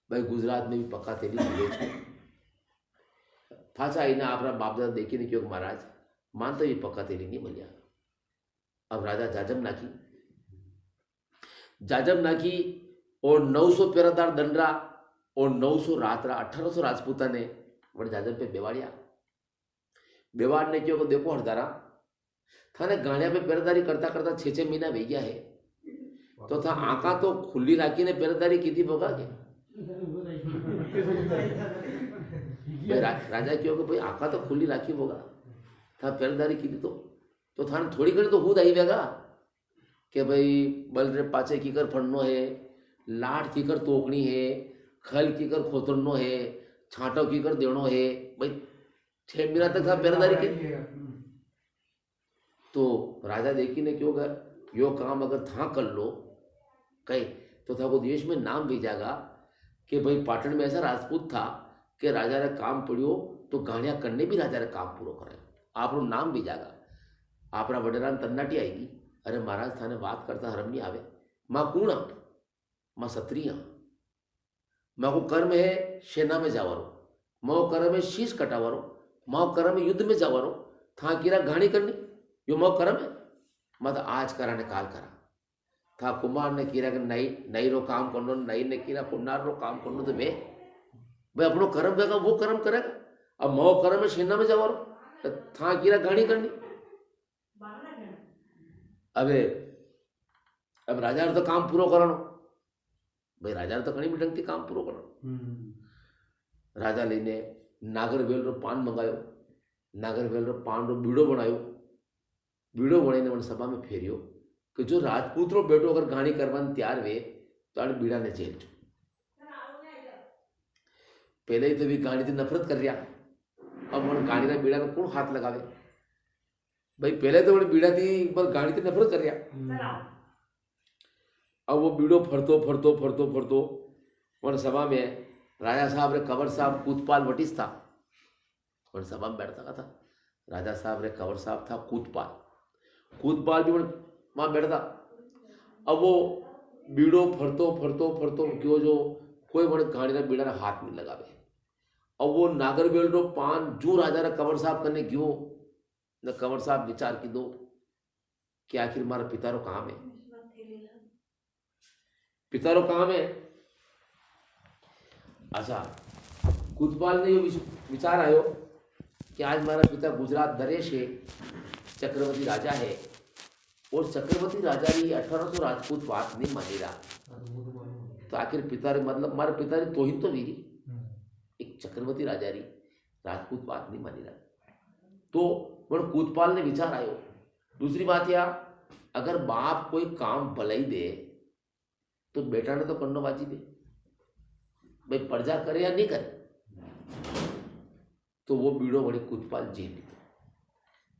भाई गुजरात में भी पक्का तेली मिले फाचा इना आपरा बाप दादा देखी ने क्यों महाराज मानते भी पक्का तेली नहीं मिलिया। अब राजा जाजम नाखी और 900 पेरादार दंडरा और 900 रातरा 1800 राजपूता ने वह जाजम पे बेवाड़िया। बेवाड़ ने क्यों देखो हरदारा थाने गाड़िया पे पेरादारी करता करता 6-6 महीना वे गया है तो था आंखा तो खुली राखी ने पेरादारी की थी भोगा के राजा क्यों कि भाई आंखा तो खुली राखी होगा था पेरादारी की थी तो थाने थोड़ी घड़ी तो हूद आई वेगा कि भाई बल रे पाचे कीकर फड़नो है, लाट कीकर तोकनी है, खल कीकर खोतरनो है, छांटो कीकर देनो है। भाई 6 महीना तक था पेरादारी की। तो राजा देखी ने क्यों कर यो काम अगर था कर लो कहीं तो था वो देश में नाम भेजागा कि भाई पाटन में ऐसा राजपूत था कि राजा ने काम पड़ियो तो गाड़ियाँ करने भी राजा ने काम पूरा करे आप लोग नाम भेजागा। आपरा वडेरान तन्नाटी आएगी अरे महाराज थाने बात करता हरम नहीं आवे माँ कूणा माँ सत्रिया माँ को कर्म है सेना में जावारो, माँ कर्म है शीश कटावारो, माँ कर्म है युद्ध में जावारो, था कीरा घाणी करनी यो माँ कर्म है मत आज करा ने काल करा था कुमार ने कीरा के नई रो काम करनो, नई ने कीरा कुन्नार रो काम करनो तो वे भाई अपनो कर्म देगा वो कर्म करेगा। अब मो कर्म में सेना में जाओ तो था कीरा घाणी करनी। अब राजा तो काम पूरो करनो, भाई राजा तो घणी ढंग थी काम पूरो करनो। राजा लईने नागरवेल रो पान मंगायो, नागरवेल रो पान रो बीड़ो बनायो, बीड़ो बनाईने मन सभा में फेरियो कि जो राजपूत रो बेटो अगर घाणी करवाने तैयार वे तो आने बीड़ा ने जेल छो। पहले ही तो भी घाणी थी नफरत कर रिया, अब मन घाणी रा बीड़ा में कौन हाथ लगावे। भाई पहले तो वो बीड़ा थी पर घाणी थी नफरत कर रिया। अब वो बीड़ो फरतो फरतो फरतो फरतो वन सभा में राजा साहब रे कंवर साहब कूतपाल वटिस था, वन सभा में बैठता था। राजा साहब रे कंवर साहब था कूतपाल, कूतपाल भी वहाँ बैठता। अब वो बीड़ो फरतो फरतो फरतो क्यों जो कोई बड़े घाणी रा बीड़ा रा हाथ नहीं लगावे। अब वो नागरवेल रो पान जो राजा रा कंवर साहब करने गयो न कंवर साहब विचार की दो कि आखिर मारा पिता रो काम है, पिता रो काम है। अच्छा कूतपाल ने ये विचार आयो कि आज हमारा पिता गुजरात दरेश है, चक्रवर्ती राजा है, और चक्रवर्ती राजा री 1800 राजपूत बात नहीं मानी रहा। तो आखिर पिता रे मतलब मारे पिता री तोहिन तो वीरी एक चक्रवर्ती राजा री राजपूत बात नहीं मानी रहा। तो बड़ कूतपाल ने विचार आयो। दूसरी बात या अगर बाप कोई काम भलाई दे तो बेटा ने तो करना वाजिब है, भाई प्रजा करे या नहीं करे। तो वो बीड़ो बड़ी कूतपाल जेल लीधो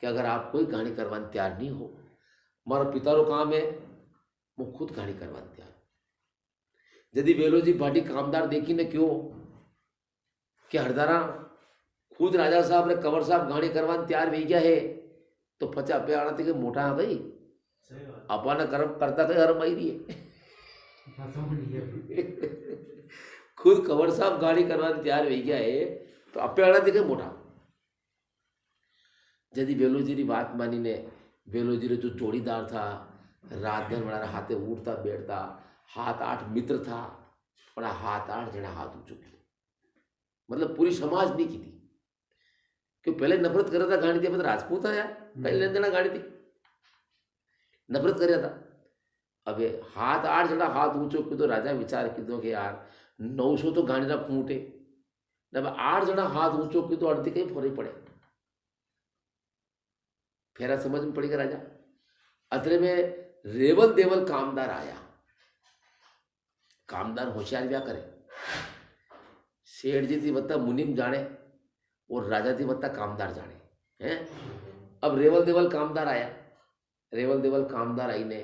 कि अगर आप कोई घाणी करवाने तैयार नहीं हो, मारा पिता रो काम है, वो खुद घाणी करवाने तैयार। यदि वेलोजी भाटी कामदार देखी ने क्यों कि हरदारा खुद राजा साहब रे कंवर साहब घाणी करवाने तैयार भी गया है तो पचा पे आना थी कि मोटा आ गई अपना कर्म करता कहीं हरम आई रही है। खुद कंवर साहब गाड़ी करवाने तैयार हो गया है तो अपे आना दिखे मोटा। यदि वेलोजी री बात मानी ने वेलोजी रे जो जोड़ीदार था रात दिन बड़ा हाथे उठता बैठता, 7-8 मित्र था, बड़ा 7-8 जना हाथ ऊंचो किया, मतलब पूरी समाज नहीं की थी। क्यों पहले नफरत कर रहा था गाड़ी थी, मतलब राजपूत आया पहले लेन देना गाड़ी थी नफरत कर रहा था। अबे 7-8 जना हाथ ऊंचो की तो राजा विचार की दो कि यार 900 तो गाड़ी ना खूंटे न 8 जना हाथ ऊंचो की तो अड़ती कहीं फोरे पड़े। फेरा समझ में पड़ेगा राजा। अतरे में रेवल देवल कामदार आया, कामदार होशियार क्या करे, सेठ जी थी बत्ता मुनिम जाने और राजा थी बत्ता कामदार जाने हैं। अब रेवल देवल कामदार आया, रेवल देवल कामदार आई ने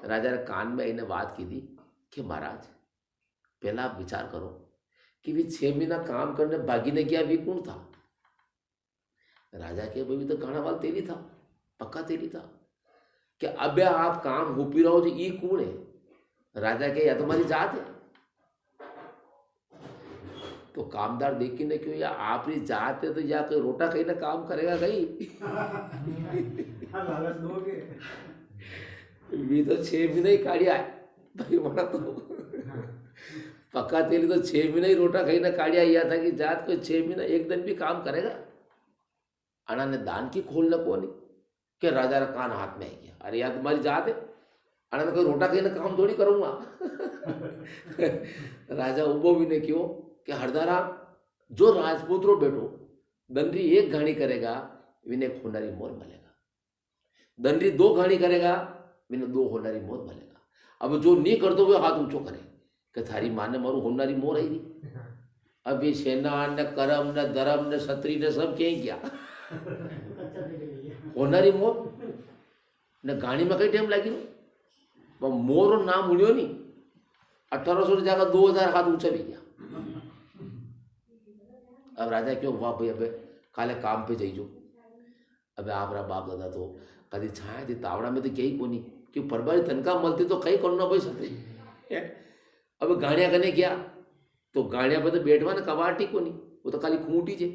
राजा रे कान में आई ने बात की थी कि महाराज पहला आप विचार करो कि भी 6 महीना काम करने बागी ने किया भी कौन था। राजा के भाई तो गाना वाल तेरी था, पक्का तेरी था कि अब आप काम हो पी रहो जो ये कौन है। राजा के या तुम्हारी जात है। तो कामदार देख के न क्यों या आप ही जात है तो या कोई रोटा कहीं ना काम करेगा कहीं भी तो 6 महीने ही काढ़िया है भाई बना तो पक्का तेली तो 6 महीने ही रोटा कहीं ना काढ़िया या था कि जात कोई 6 महीना एक दिन भी काम करेगा। अना ने दान की खोलना को नहीं कि राजा का कान हाथ में आ गया, अरे यार तुम्हारी जात है अना कोई रोटा कहीं ना काम थोड़ी करूंगा राजा उबो भी ने क्यों कि हरदारा जो राजपूत रो बेटो दंडरी 1 घाणी करेगा विने खोंडारी मोर मिलेगा, दंडरी 2 घाणी करेगा विने 2 होनारी मोर मिलेगा। अब जो नहीं कर दो वो हाथ ऊंचो करे कि थारी माँ ने मारू होनारी मोर आई रही। अब ये सेना न करम न धर्म न क्षत्रिय ने सब कहीं किया होनारी मोर न गाड़ी में कई टाइम लगी वो मोर और नाम उड़ियो नहीं 1800 जगह 2000 हाथ ऊंचा भी गया। अब राजा क्यों वाह भाई अब काले काम पे जाइजो। अब आप रहा बाप दादा तो कभी छाया थी तावड़ा में तो कहीं को नहीं क्यों परबारी तनका मलती तो कहीं करना भाई सकते। अब गाड़ियाँ करने गया तो गाड़ियाँ पे तो बैठवा ना कवाटी को नहीं, वो तो खाली खूंटी जे।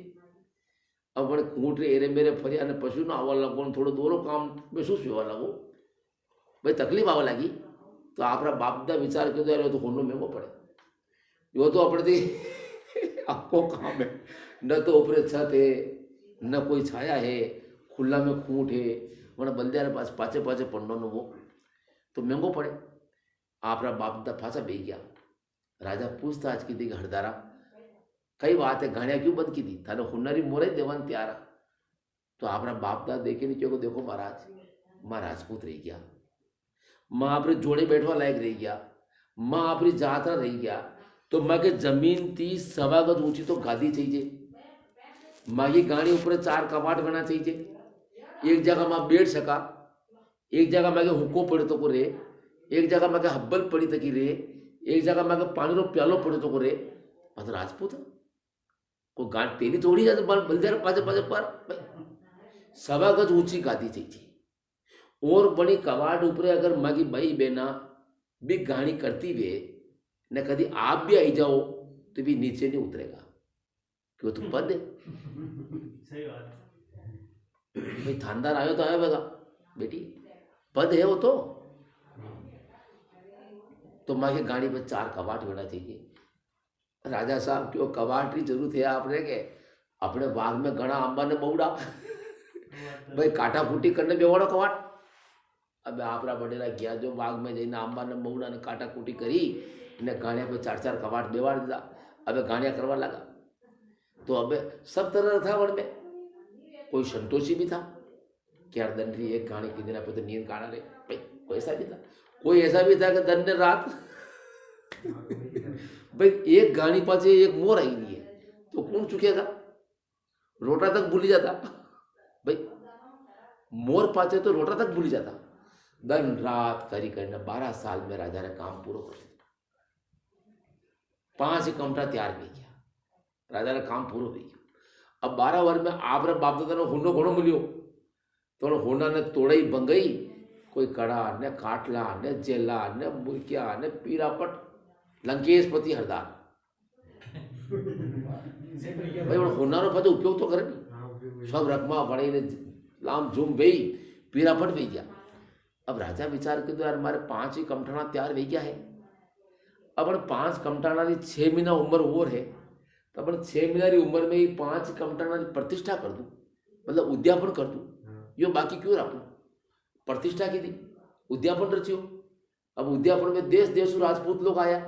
अब मैंने खूंट रे एरे मेरे फरिया ने पशु ना आवा लगो थोड़ो दोरो काम महसूस हुआ लगो भाई तकलीफ आवा लगी। तो आप बाप दा विचार क्यों दे रहे हो तो होनो महंगो पड़े। यो तो अपने आपको काम है, न तो ऊपर छत है न कोई छाया है, खुला में खूंट है, वरना बंदे पास पाचे पाचे पंडो नो वो तो महंगो पड़े। आपरा बाप दा फांसा बह गया। राजा पूछता आज की थी हरदारा कई बात है गाड़ियां क्यों बंद की थी, थाने हुनरी मोरे देवान त्यारा। तो आपरा बाप दा देखे नहीं क्यों, देखो महाराज मां राजपूत रह गया, मां आपरे जोड़े बैठवा लायक रह गया, मां आपरी जात रह गया, तो मां के जमीन थी 1.25 गज ऊंची तो गादी चाहिए, माँ की गाड़ी ऊपर 4 कपाट बना चाहिए, एक जगह माँ बैठ सका, एक जगह माँ के हुक्को पड़े तो को रे, एक जगह माँ के हब्बल पड़ी तकी रे, एक जगह माँ के पानी रो प्यालो पड़े तो को रे। मतलब राजपूत को गांठ तेरी थोड़ी जाते बलदेर पाचे पाचे पर 1.25 गज ऊंची गादी चाहिए, और बड़ी कवाट ऊपर अगर माँ की बई बेना भी गाड़ी करती वे न कभी आप भी आई जाओ तो भी नीचे नहीं उतरेगा, क्यों तो पद है। सही बात है। भाई थानदार आयो तो आयो बेगा बेटी, पद है वो तो माँ के गाड़ी पर 4 कबाट होना चाहिए। राजा साहब क्यों कबाट की जरूरत है आपने के, अपने बाग में घना आंबा ने मऊड़ा भाई काटा फूटी करने बेवाड़ो कबाट। अब आपरा बडेरा गया जो बाग में जઈને आंबा ने मऊड़ा ने काटा कूटी करी ने गाड़िया पे 4-4 कबाट बेवाड़ दिया। अब गाड़िया करवा लगा तो अब सब तरह था वन में, कोई संतोषी भी था कि यार दंडरी एक गाड़ी की दिन पे तो नींद गाना रे भाई, कोई ऐसा भी था, कोई ऐसा भी था कि दंड ने रात भाई एक गाड़ी पाचे एक मोर आई नहीं है तो कौन चुकेगा, रोटा तक भूली जाता भाई, मोर पाचे तो रोटा तक भूली जाता। दिन रात करी करना 12 साल में राजा ने काम पूरा कर दिया, 5 कमटा तैयार भी किया, राजा ने काम पूरा भी किया। अब 12 वर्ष में आप बाप दादा ने होनो घणो मिलियो तो होना ने तोड़ई बंगई, कोई कड़ा ने काटला ने जेला ने मुर्किया ने पीरापट लंकेशपति हरदार भाई होना रो पाछो उपयोग तो करे नहीं, सब रकमा पड़े ने लाम झूम बेई पीरापट भी गया। अब राजा विचार के यार हमारे 5 ही कमठाना तैयार हो गया है, अब 5 कमठाना की 6 महीना उम्र और है तो अपन 6 महीना की उम्र में ही 5 कमठाना की प्रतिष्ठा कर दूं, मतलब उद्यापन कर दूं, यो बाकी क्यों रखूं, प्रतिष्ठा की थी उद्यापन रचियो। अब उद्यापन में देश देश राजपूत लोग आया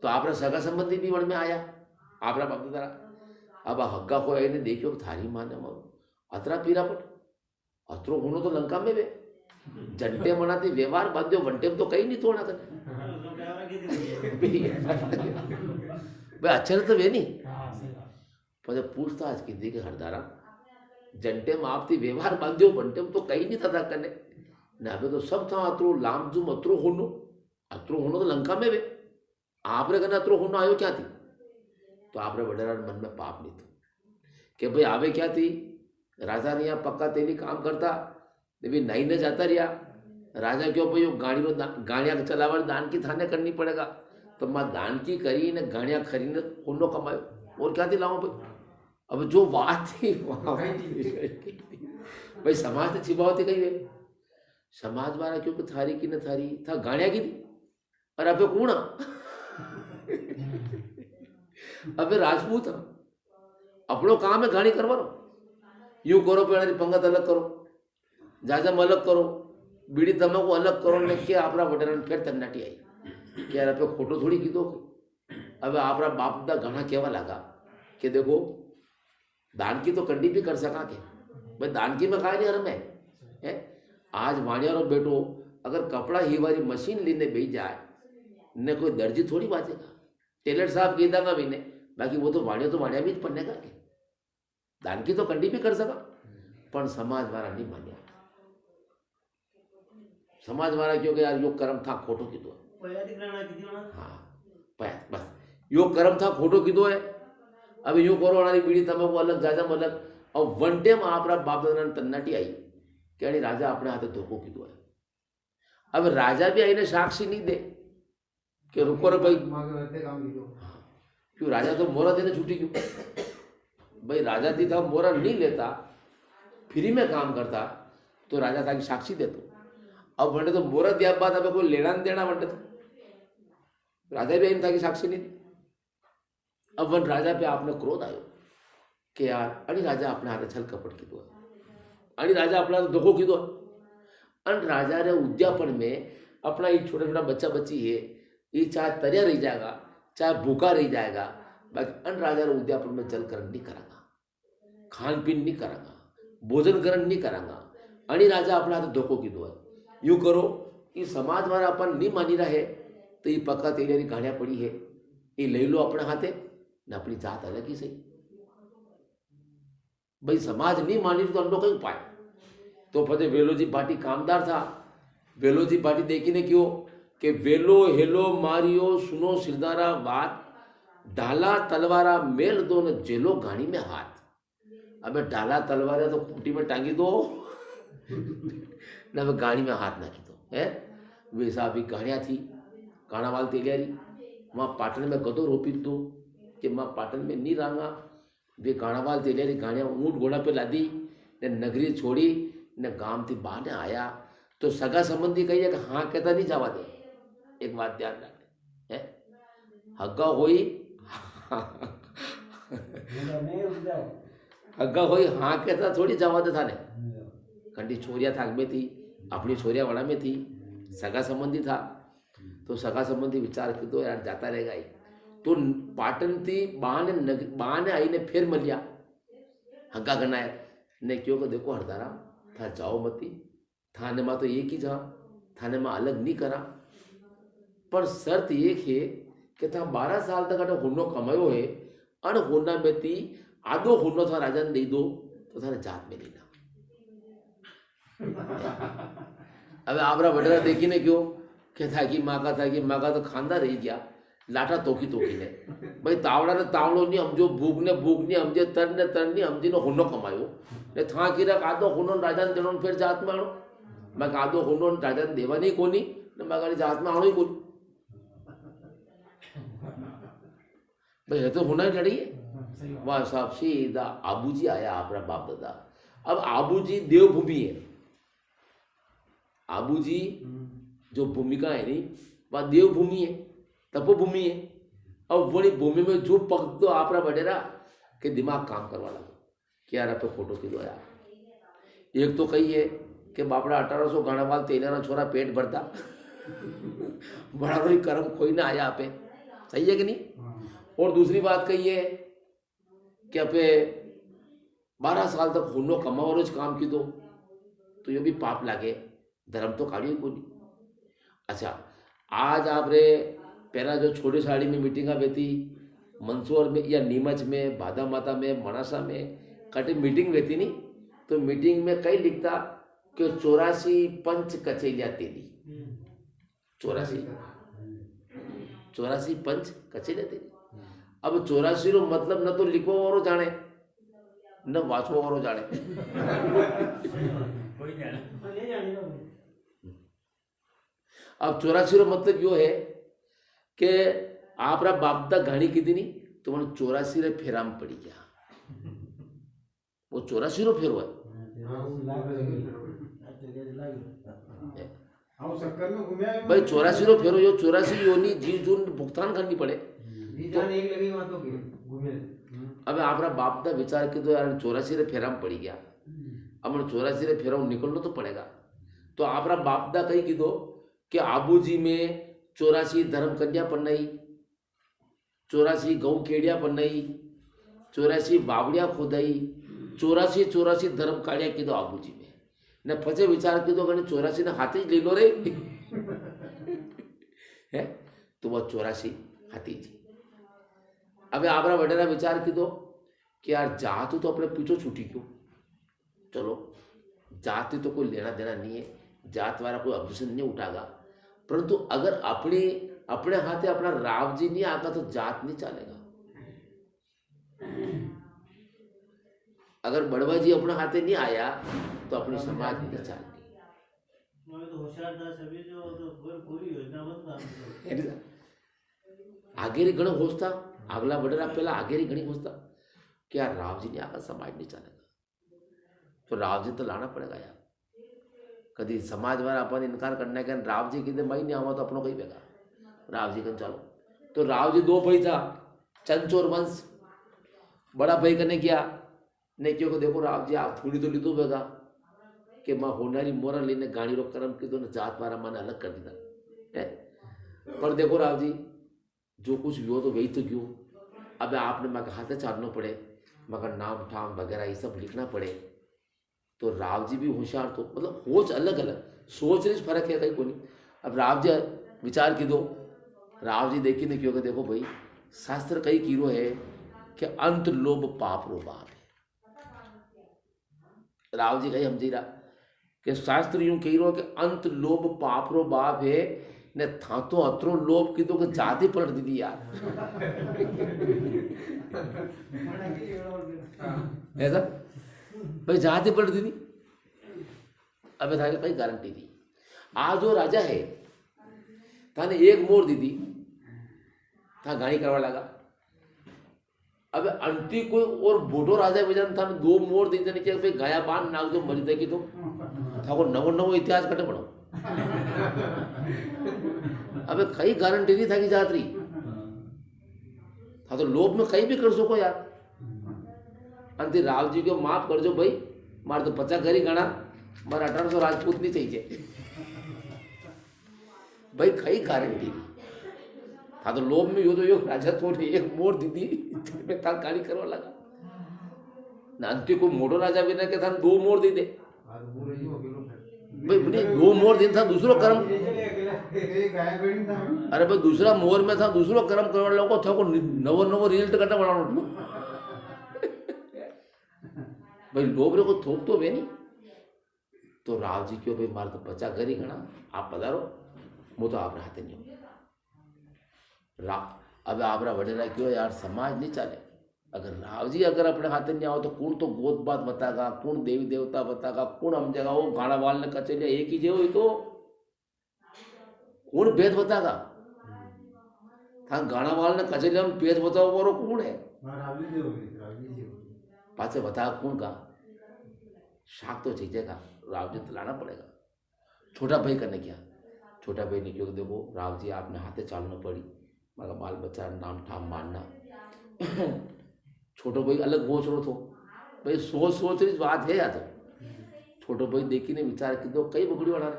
तो आपरा सगा संबंधी भी वन में आया, आपरा बाप दादा अब हग्गा को ने देखियो थारी माने अतरा पीरापट अतरो होनो तो लंका में वे जंटे मनाती व्यवहार बाध्यो वंटे तो कहीं नहीं तोड़ा कर भाई अच्छे तो वे नहीं पर पूछता आज की थी कि हरदारा जंटे में आपती व्यवहार बांध्यो वंटे तो कहीं नहीं था करने ना अबे तो सब था अतरो लामजुम अतरो होनो तो लंका में वे आपरे कहना अतरो होनो आयो क्या थी, तो आपरे वडेरा मन में पाप नहीं था कि भाई आवे क्या थी, राजा ने यहाँ पक्का तेली काम करता भी नहीं न जाता रिया राजा क्यों भाई गाड़ी रो गाड़िया चलावर दान की थाने करनी पड़ेगा, तो मां दान की करी ने गाड़िया खरीने होनो कमायो और क्या थी लाओ भाई। अब जो बात थी भाई समाज से छिपावती कही वे समाज वाला क्योंकि थारी की न थारी था गाड़िया की थी और अबे कूणा अबे राजपूत अपनो काम है गाड़ी करवानो, यूं करो पेड़ा पंगत अलग करो, जाजम अलग करो, बीड़ी तम्बाकू अलग करो ने के आपरा वडेरा फिर तन्नाटी आई कि यार पे खोटो थोड़ी कीधो। अब आपरा बाप दा घना केवा लगा कि देखो दान की तो कंडी भी कर सका के भाई दान की में काय नहीं हर में है। आज वाणियारो बेटो अगर कपड़ा ही वाली मशीन लेने बेच जाए ने कोई दर्जी थोड़ी बाजेगा, टेलर साहब कह देगा भी ने, बाकी वो तो वाणिया भी पन्ने का के दान की तो कंडी भी कर सका, पर समाज वाला नहीं मान्या। समाज वाला क्योंकि यार यो कर्म था खोटो कीधो हाँ बस यो कर्म था खोटो कीधो है। अब यूं करो वाली बीड़ी तम्बाकू अलग जाजम अलग, और वन टाइम आपरा बाप दादा ने तन्नाटी आई कि राजा अपने हाथे धोखो कीधो है। अब राजा भी आईने साक्षी नहीं दे कि रुको रे भाई, क्यों राजा तो मोरा देने छूटी क्यों भाई, राजा थी था मोरा नहीं लेता फ्री में काम करता तो राजा था कि साक्षी देतो। अब वंटे तो मोरा दिया बात अब कोई लेना देना वंटे तो राजा भी आई था कि साक्षी नहीं दी। अब वन राजा पे आपने क्रोध आयो कि यार अणी राजा अपने हाथे छल कपट कीधो अणी राजा अपना धोखो कीधो अन राजा रे उद्यापन में अपना ये छोटा छोटा बच्चा बच्ची है ये चाहे तरिया रह जाएगा चाहे भूखा रह जाएगा बाकी अन राजा रे उद्यापन में जल ग्रहण नहीं करांगा खान पीन नहीं करांगा भोजन ग्रहण नहीं करांगा अणी राजा अपना हाथ धोखो कीधो है यूं करो ये समाज वाला अपन नहीं मानी रहे तो ये पक्का तेरी गाड़ियां पड़ी है ये ले लो अपने हाथे न अपनी जात अलग ही सही भाई समाज नहीं मानी तो अंडो कहीं पाए तो पते वेलोजी पार्टी कामदार था वेलोजी पार्टी देखी ने क्यों कि वेलो हेलो मारियो सुनो सिरदारा बात डाला तलवारा मेल दो न जेलो गाड़ी में हाथ अबे डाला तलवारा तो खूंटी में टांगी दो न गाड़ी में हाथ नाखी दो है वैसा अभी गाड़ियाँ थी काणावाल तेलियारी वहाँ पाटन में गदो रोपी दो कि माँ पाटन में नहीं रंगा वे काणावाल तेलियारी गाड़ियाँ ऊँट घोड़ा पे लादी ने नगरी छोड़ी ने गांव थी बाहर ने आया तो सगा संबंधी कही कि हाँ कहता नहीं जावा दे एक बात ध्यान रखे है हग्गा होई हग्गा होई हाँ कहता थोड़ी जावा दे था ने कंडी छोरिया थाक में थी अपनी छोरिया वाला में थी सगा संबंधी था तो सगा संबंधी विचार की तो यार जाता रहेगा ही तो पाटन थी बहाने आई ने फिर मलिया हग्गा गनाया ने क्यों को देखो हरदारा था जाओ मती थाने में तो एक ही जा थाने में अलग नहीं करा पर शर्त एक है कि था 12 साल तक अगर हुन्नो कमायो है अन हुन्ना में थी आधो हुन्नो था राजा ने दे दो तो थाने जात में लेना अब आपरा बडरा देखी ने क्यों कहता कि माँ का तो खानदा रही गया लाटा तोकी ने भाई तावड़ा ने तावड़ो नहीं हमजो भूख ने हमजे तर ने हमजी ने हुन्नो कमायो ने था की रख आधो हुन्नो राजा ने देनो फिर जात में आणो मैं आधो हुन्नो राजा ने देवा नहीं कोनी ने मैं जात में आणो ही कोनी भाई ये तो होना ही लड़ी है वाह साहब सीधा आबूजी आया आपरा बाप दादा अब आबूजी देवभूमि है आबूजी जो भूमिका है नहीं वह देवभूमि है तपोभूमि है अब वही भूमि में जो पक दो आपरा बडेरा के दिमाग काम करवा लगो कि यार आप फोटो की दो यार एक तो कही है कि बापड़ा 1800 गाणावाल तेलरा छोरा पेट भरता बड़ा बड़ी कर्म कोई ना आया पे सही है कि नहीं और दूसरी बात कही है कि अपे 12 साल तक हुन्नो कमाओ रोज काम की दो तो ये भी पाप लागे धर्म तो काढ़ी को नहीं अच्छा आज आप रे पहला जो छोटी साड़ी में मीटिंग बेती मंदसौर में या नीमच में भादा माता में मनासा में कटे मीटिंग बेती नहीं तो मीटिंग में कई लिखता कि 84 पंच कचेलिया तेली 84 पंच कचेलिया तेली अब 84 रो मतलब न तो लिखो वारो जाने न वाचो वारो जाने कोई नहीं अब 84 रो मतलब यो है कि आपरा बापदा घाणी की नहीं तो मन 84 रे फेराम पड़ी गया वो 84 रो फेरो है भाई 84 रो फेरो यो 84 योनी जी जून भुगतान करनी पड़े तो एक लगी वहां तो घूमे अब आपरा बापदा विचार की तो यार 84 रे फेराम पड़ी गया अब मन 84 रे फेराम निकलना तो पड़ेगा तो आपरा बापदा कही की दो कि आबूजी में 84 धर्म कन्या पन्नाई 84 गौ केड़िया पन्नाई 84 बावड़िया खोदाई 84 धर्म काढ़िया की दो आबूजी में ने फचे विचार की दो 84 ने हाथी ले लो रे है तो वह 84 हाथी जी अब आपरा वडेरा विचार की दो कि यार जात तो अपने पीछो छूटी क्यों चलो जाति तो कोई लेना देना नहीं है जात वाला कोई ऑब्जेक्शन नहीं उठागा परंतु अगर अपने हाथे अपना राव जी नहीं आगा तो जात नहीं चलेगा अगर बड़वा जी अपने हाथे नहीं आया तो अपनी समाज नहीं चलती तो होशियार था सभी जो तो पूरी योजना बंद आगे घणो घोषता अगला बड़ेरा पहला आगे घणी घोषता कि यार राव जी ने आगा समाज नहीं चलेगा तो राव जी तो लाना पड़ेगा यार कभी समाज वाला अपन इनकार करने के राव जी कहते मैं नहीं आवा तो अपनों कहीं बेगा राव जी कन चलो तो राव जी 2 भाई था चंचोर वंश बड़ा भाई कने गया ने क्यों को देखो राव जी आप थोड़ी तो लीधो बेगा कि मां होनारी मोरा लेने गाड़ी रो कर्म कीधो ने जात वारा मन अलग कर दीधा है। पर देखो राव जी जो कुछ भी हो तो वही तो क्यों अब आपने मगर हाथे चालना पड़े मगर नाम ठाम वगैरह ये सब लिखना पड़े तो राव जी भी होशियार तो मतलब होच अलग अलग सोच रही फर्क है कहीं को नहीं। अब राव जी विचार की दो राव जी देखी ने क्यों कि देखो भाई शास्त्र कई कीरो है कि अंत लोभ पाप रो बाप है। राव जी कही समझी रहा कि शास्त्र यूं कही रो कि अंत लोभ पाप रो बाप है ने था तो अतरो लोभ की तो कि जाति पलट दी यार ऐसा भाई जाति पलट दी अब था कई गारंटी दी आज जो राजा है थाने एक मोर दी थी था गाड़ी करवा लगा अब अंति कोई और बोटो राजा बेजान था दो मोर दी थे नीचे भाई गाया बान नाग जो मरी थी तो था को नवो नवो इतिहास कटे पड़ो अबे कई गारंटी नहीं था कि जात्री था तो लोभ में कहीं भी कर सको यार अंति राव जी को माफ कर जो भाई मार तो 50 घरी गणा मारा 1800 राजपूत नहीं चाहिए भाई कई गारंटी नहीं था तो लोभ में यो तो यो राजा थोड़ी एक मोर दीदी में था गाड़ी करवा लगा ना अंति को मोटो राजा भी ना के था 2 मोर दे दे भाई नहीं 2 मोर दिन था दूसरो कर्म अरे भाई दूसरा मोर में था दूसरो कर्म करवा लोगों था को नवो नवो रिजल्ट करना बनाना भाई लोभ रे को थोप तो वे नहीं तो राव जी क्यों भाई मार तो 50 घरी गणा आप पधारो वो तो आप हाथे नहीं अब आप वडेरा क्यों यार समाज नहीं चले अगर राव जी अगर अपने हाथे नहीं आओ तो कौन तो गोद बात बतागा कौन देवी देवता बतागा कौन हम जगह वो गाड़ा वाल ने कचेलिया एक ही जे हो तो कौन भेद बतागा था गाड़ा वाल ने कचेलिया में भेद बताओ वो कौन है पाचे बता कौन का शाक तो चाहिए का राव जी लाना पड़ेगा छोटा भाई करने क्या छोटा भाई ने क्यों देखो राव जी आपने हाथे चालना पड़ी मगर बाल बच्चा नाम ठाम मानना छोटो भाई अलग सोच रो थो भाई सोच रही बात है या तो छोटो भाई देखी ने विचार की तो कई बगड़ी वाला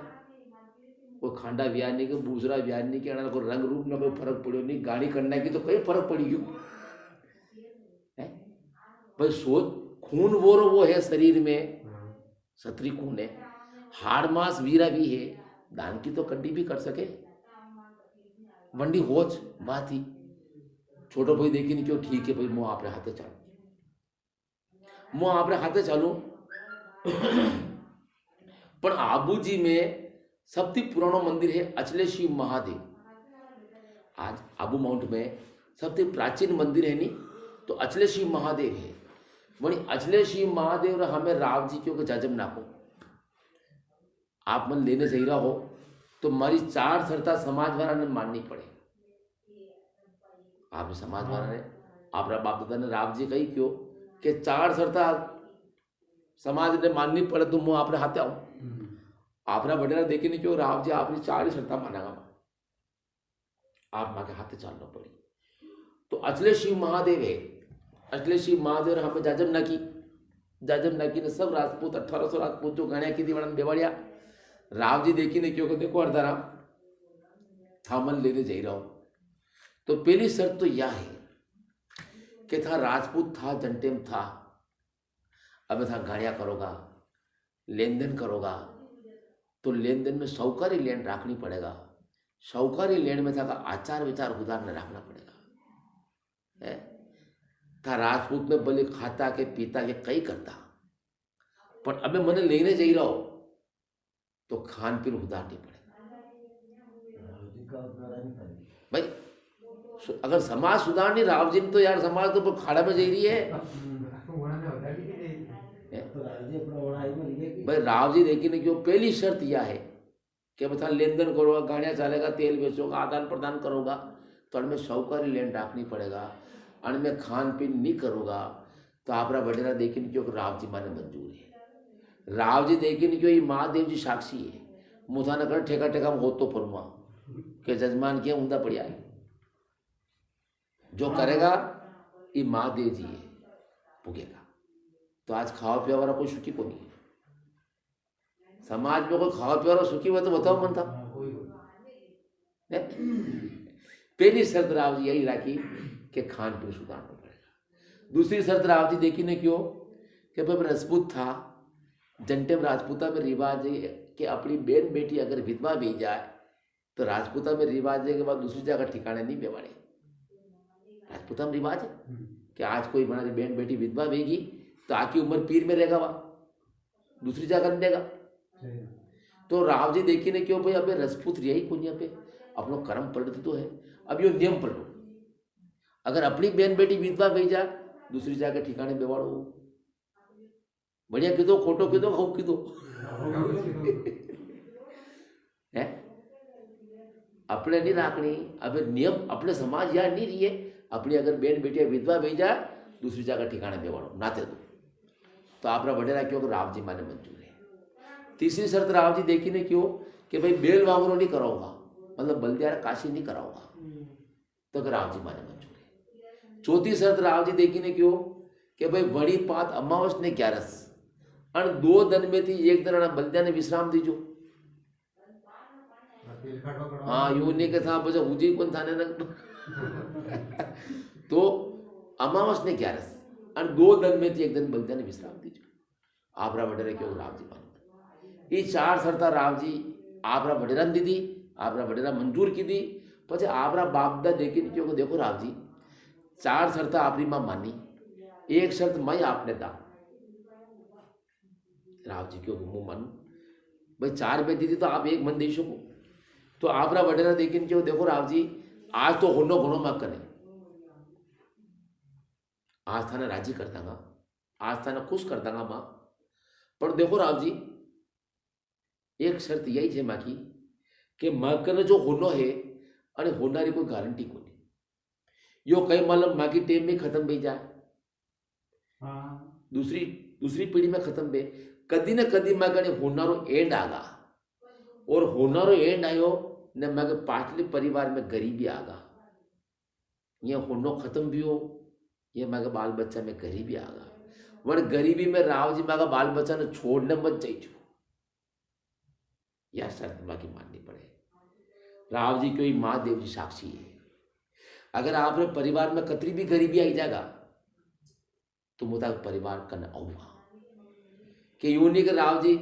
कोई खांडा ब्याह नहीं के दूसरा ब्याह नहीं के कोई रंग रूप में कोई फर्क पड़ो नहीं गाड़ी करने की तो कई फर्क पड़ी क्यों है भाई सोच खून वो है शरीर में सत्री खून है हाड़ मास वीरा भी है दान की तो कड्डी भी कर सके वंडी होच बात ही छोटो भाई देखी नहीं क्यों ठीक है भाई मुँह आपरे हाथे चालू मुँह आपरे हाथे चालू पर आबूजी में सबसे पुरानो मंदिर है अचलेशी महादेव आज आबू माउंट में सबसे प्राचीन मंदिर है नहीं तो अचलेशी महादेव है वही अचलेशी महादेव हमें राव जी क्यों जाजम नाको आप मन लेने जा रहा हो तो मारी 4 शर्ता समाज वाला ने माननी पड़े आप समाज वाला ने आप बाप दादा ने राव जी कही क्यों कि 4 शर्ता समाज ने माननी पड़े तो मुँह आपने हाथे आओ आपरा वडेरा देखे नहीं क्यों राव जी आपने 4 ही शर्ता मानागा आप माँ के हाथे चालना पड़ी तो अचलेशी महादेव है अचलेशी महादेव हमें जाजम नाकी ने सब राजपूत 1800 राजपूत जो गणिया की दीवान बेवाड़िया राव जी देखी ने क्यों को देखो अर्धाराम थामन लेने जा रहा हूं तो पहली शर्त तो यह है कि था राजपूत था जंटेम था अब था गाड़िया करोगा लेन देन करोगा तो लेन देन में सौकारी लेन रखनी पड़ेगा सौकारी लेन में था का आचार विचार उदार में रखना पड़ेगा है था राजपूत में भले खाता के पीता के कई करता पर अब मैंने लेने जा रहा हो तो खान पीन उदारनी पड़ेगा भाई अगर समाज सुधार नहीं राव जी तो यार समाज तो खाड़ा में जा रही है भाई राव जी देखी नहीं क्यों पहली शर्त यह है कि बता लेन देन करोगा गाड़ियाँ चलेगा तेल बेचोगा आदान प्रदान करोगा तो अनमें सौकारी लेन रखनी पड़ेगा अनमें खान पीन नहीं करोगा तो आप वडेरा देखी नहीं क्यों राव जी माने मंजूर है राव जी देखी नहीं क्यों ये महादेव जी साक्षी है मुथा न कर ठेका ठेका में हो तो फरमा के जजमान किया ऊंधा पड़िया है जो करेगा ये महादेव जी है भुगेगा। तो आज खावा पिया वाला कोई सुखी को नहीं है। समाज में कोई खावा पिया वाला सुखी हुआ तो बताओ मन था। पहली शर्त राव जी यही रखी कि खान पीन सुधारना पड़ेगा। दूसरी शर्त राव जी देखी ने क्यों कि भाई राजपूत था, जंटे में राजपूता में रिवाज है कि अपनी बहन बेटी अगर विधवा भी जाए तो राजपूता में रिवाज है के बाद दूसरी जगह ठिकाने नहीं बेवाड़े। राजपूता में रिवाज है कि आज कोई बना बहन बेटी विधवा भेगी तो आकी उम्र पीर में रहेगा, वह दूसरी जगह नहीं देगा। तो राव जी देखी ने क्यों भाई अबे राजपूत यही कुनिया पे अपनो कर्म पलट तो है, अब यो नियम पलटो। अगर अपनी बहन बेटी विधवा भेजा दूसरी जगह ठिकाने बेवाड़ो, बढ़िया कीधो खोटो कीधो खूब कीधो है अपने नहीं राखनी। अब नियम अपने समाज यार नहीं रही है, अपनी अगर बहन बेटिया विधवा भेजा दूसरी जगह ठिकाने बेवाड़ो नाते दो। तो आपरा वडेरा क्यों राव जी माने मंजूर है। तीसरी शर्त राव जी देखी ने क्यों कि भाई बेल वांगरो नहीं कराओगा, मतलब बल्दियार काशी नहीं कराओगा, तो राव जी माने मंजूर है। चौथी शर्त राव जी देखी ने क्यों कि भाई बड़ी पात अमावस ने 11 और 2 दिन में थी 1 दिन बल्दिया ने विश्राम दीजो। हाँ यूं नहीं के साथ बचा हुजी कौन थाने न तो अमावस ने 11 और 2 दिन में थी 1 दिन बल्दिया ने विश्राम दीजो। आपरा वडेरा क्यों राव जी माने। ये 4 शर्ता राव जी आपरा वडेरा दी थी, आपरा वडेरा मंजूर की दी। પછી आपरा बापदा देखी क्यों देखो राव जी 4 शर्ता आपरी मां मानी, 1 शर्त मैं आपने दा। राव जी क्यों मुंह मानू भाई 4 में दी थी तो आप 1 मन दे सको। तो आपरा वडेरा देखी क्यों देखो राव जी आज तो होनो घणो मत करे, आज थाने राजी कर दांगा, आज थाने खुश कर दांगा मां। पर देखो राव जी एक शर्त यही है मां की कि मां कने जो होनो है अने होनारी कोई गारंटी को नहीं। यो कई मालूम मां की टेम में खत्म भी जाए, दूसरी पीढ़ी में खत्म बे, कदी न कदी मां कने होनारो एंड आगा। और होनारो एंड आयो ने मां के पाटली परिवार में गरीबी आगा, ये होनो खत्म भी हो, ये मां के बाल बच्चा में गरीबी आगा। वर गरीबी में राव जी मां का बाल बच्चा ने छोड़ने मत चाहिए, यह शर्त मां की माननी पड़े। राव जी कोई महादेव जी साक्षी है। अगर आपने परिवार में कतरी भी गरीबी आई जाएगा तो मुझे परिवार करना आऊंगा कि यूं नहीं कि राव जी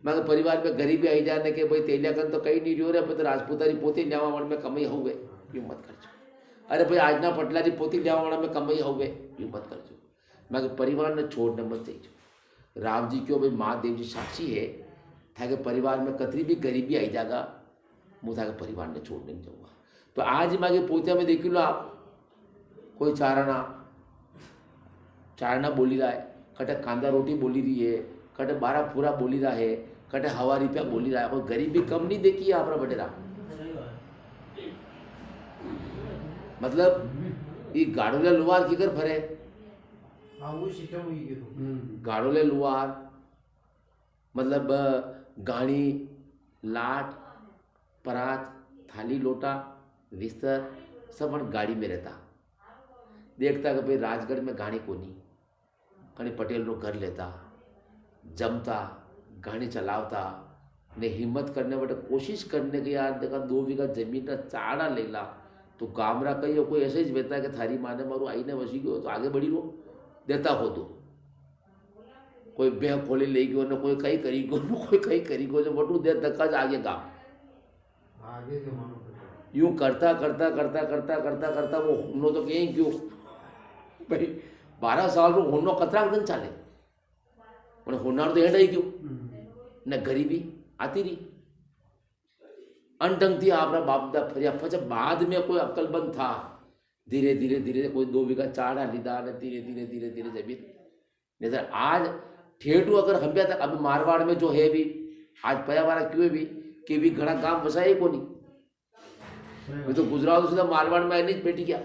मैं परिवार में गरीबी आई जाने के भाई तेलिया कन तो कहीं नहीं रहो रे, तो राजपूतारी पोती ल्यावा वाला में कमाई हुए यूं मत करजो। अरे भाई आज ना पटलारी पोती ल्यावा वाला में कमाई हुए यूं मत करजो। मैं परिवार ने छोड़ने मत चाहिए। राव जी क्यों भाई महादेव जी साक्षी है था कि परिवार में कतरी भी गरीबी आई जाएगा मुझे परिवार ने छोड़ने नहीं जाऊंगा। तो आज मागे पोतिया में देख लो आप, कोई चारना बोली रहा है, कटे कांदा रोटी बोली रही है, कटे 12 पूरा बोली रहा है, कटे हवा रुपया बोली रहा है। कोई गरीबी कम नहीं देखी है आपरा बटेरा। मतलब ये गाड़ोले लुहार की कर भरे, गाड़ोले लुहार मतलब गाड़ी लाट परात थाली लोटा बिस्तर सब गाड़ी में रहता। देखता कि भाई राजगढ़ में गाड़ी कोनी, कहीं पटेल लोग घर लेता, जमता गाड़ी चलावता ने हिम्मत करने बटे कोशिश करने के यार देखा 2 बीघा जमीन का चाड़ा ले ला तो गामरा कही कोई ऐसे ही बेता कि थारी माने मारू आई ने वसी गयो तो आगे बढ़ी रो देता हो तो कोई बेह खोली ले गयो ने कोई कहीं करी गयो ने कोई कहीं करी गयो जो वटू दे धक्का आगे गाम यूं करता करता करता करता करता करता वो होनो तो कहीं क्यों भाई 12 साल रो होनो कतरा दिन चाले मैंने होना तो हेड आई क्यों न गरीबी आती रही अनटंग थी आपरा बापदा फरिया फच बाद में कोई अक्लबंद था धीरे धीरे धीरे कोई 2 बीघा चाड़ा लीधा ने धीरे धीरे धीरे धीरे जमीन नहीं तो आज ठेठू अगर हम तक अभी मारवाड़ में जो है भी आज पयावारा क्यों भी कि भी घना गांव बसाए को नहीं तो गुजरात सीधा मारवाड़ में आई नहीं बेटी क्या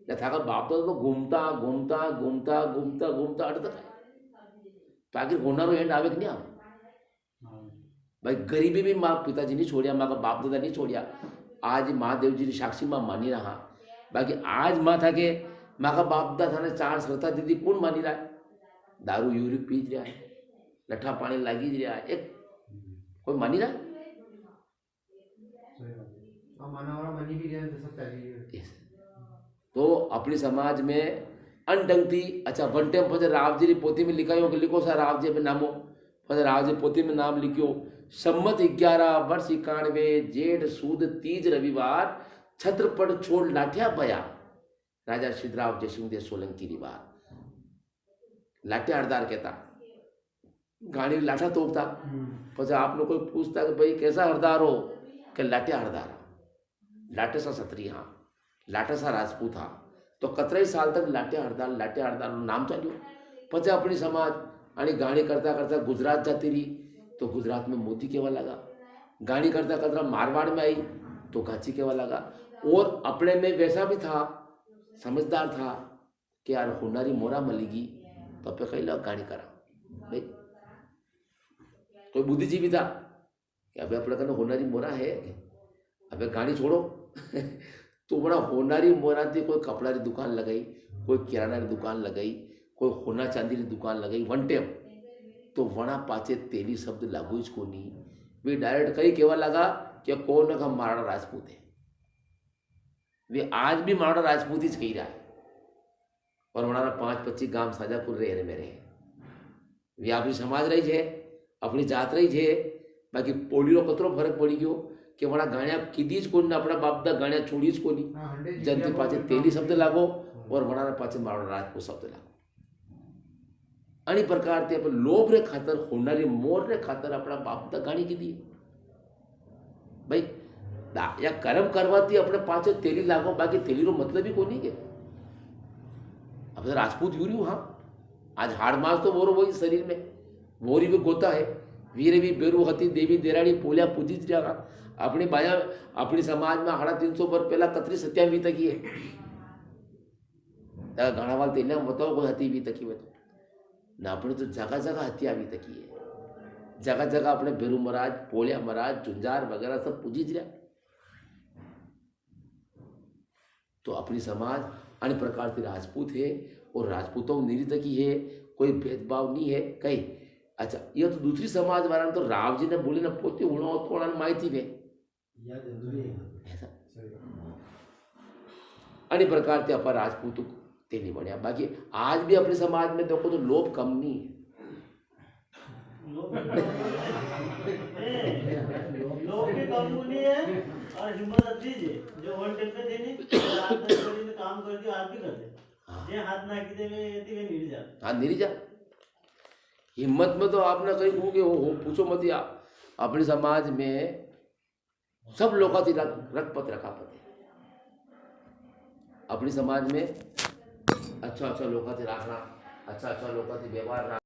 न था बाप तो घूमता घूमता घूमता घूमता घूमता अट तक ताकि होना एंड आवे कि नहीं आवे भाई गरीबी भी माँ पिताजी नहीं छोड़िया, माँ का बाप दादा नहीं छोड़िया। आज महादेव जी ने साक्षी माँ मानी रहा बाकी आज माँ था के माँ का बाप दा था ने 4 सरता दीदी कौन मानी रहा है? दारू यूरी पी रहा है, लठा पानी लागी रहा है, एक कोई मानी रहा है? और मनावरा मनी भी गया तो सब चली गई। Yes. तो अपनी समाज में अनडंगती अच्छा वन टाइम પછી રાવજી પોથી में लिखायो कि लिखो सा रावजी में नामो પછી रावजी पोथी में नाम लिखियो सम्मत 11 वर्ष 91 जेठ सूद तीज रविवार छत्रपट छोड़ लाठिया पया राजा सिद्धराव जयसिंह सोलंकी री बात लाठिया हरदार कहता गाड़ी लाठा तोड़ता પછી आप लोग कोई पूछता कि भाई कैसा हरदार हो कि लाठिया हरदार लाठे सा क्षत्रिय हाँ लाठा सा राजपूत हाँ तो कतराई साल तक लाठिया हरदार नाम चाल्યું પછી अपनी समाज आणि गाणी करता करता गुजरात जाती रही तो गुजरात में मोदी केवा लगा गाणी करता करता मारवाड़ में आई तो गाची केवा लगा और अपने में वैसा भी था समझदार था कि यार होनारी मोरा मलेगी तो अपने कही लो गाणी करा भाई कोई बुद्धिजीवी था कि अबे अपने कहना होनारी मोरा है अबे गाणी छोड़ो तो बड़ा होनारी मोरा थी कोई कपड़ा की दुकान लगाई कोई किराना की दुकान लगाई कोई सोना चांदी की दुकान लगाई वन टेम तो वणा पाचे तेली शब्द लागू ज कोनी वे डायरेक्ट कई केवा लगा कि कौन का मारवाड़ा राजपूत है वे आज भी मारवाड़ा राजपूत ही कही रहा है और हमारा 5-25 गांव साजापुर रहे मेरे वे अपनी समाज रही है अपनी जात रही है बाकी पोलियो कतरो फरक पड़ी गयो कि वड़ा गाण्या कीधी ज कोनी अपना बापदा गाण्या छोड़ी ज कोनी जनते पाचे तेली शब्द लागो और वड़ा पाचे मारवाड़ा राजपूत शब्द लागो आणि प्रकार ते अपन लोभ रे खातर होनारी मोर रे खातर अपना बापदा गाणी कीधी भाई या कर्म करवाती अपने पाचे तेली लागो बाकी तेली रो मतलब ही कोनी के अब राजपूत यूरियो हाँ आज हाड़ मास तो मोरो वही शरीर में वोरी भी गोता है वीर भी बेरू हती देवी देराड़ी पोलिया पूजी ज रहा अपनी बाया अपनी समाज में 350 वर्ष पहला कतरी सत्या भी तकी है घना वाल तेने बताओ कोई हती भी तकी में ना अपने तो जगह जगह हत्या भी तकी है जगह जगह अपने बेरू महाराज पोलिया महाराज झुंझार वगैरह सब पूजी ज रहा तो अपनी समाज अन्य प्रकार से राजपूत है और राजपूतों निरीतकी है कोई भेदभाव नहीं है कहीं अच्छा ये तो दूसरी समाज वाला तो राव जी ने बोली ना पोते होना थोड़ा माहिती है ऐसा अन्य प्रकार से अपन राजपूत ते नहीं बढ़िया बाकी आज भी अपने समाज में देखो तो लोभ कम नहीं है लोग भी कम नहीं है और हिम्मत अच्छी है जो वन टेम पे देनी रात में काम करती आज भी करते ये हाथ ना की दे में ये नीड जा हाँ निरीजा हिम्मत में तो आपने कहीं कहोगे हो पूछो मत आप अपने समाज में सब लोग रखपत रखा पते अपनी समाज में अच्छा लोग रखना अच्छा लोग व्यवहार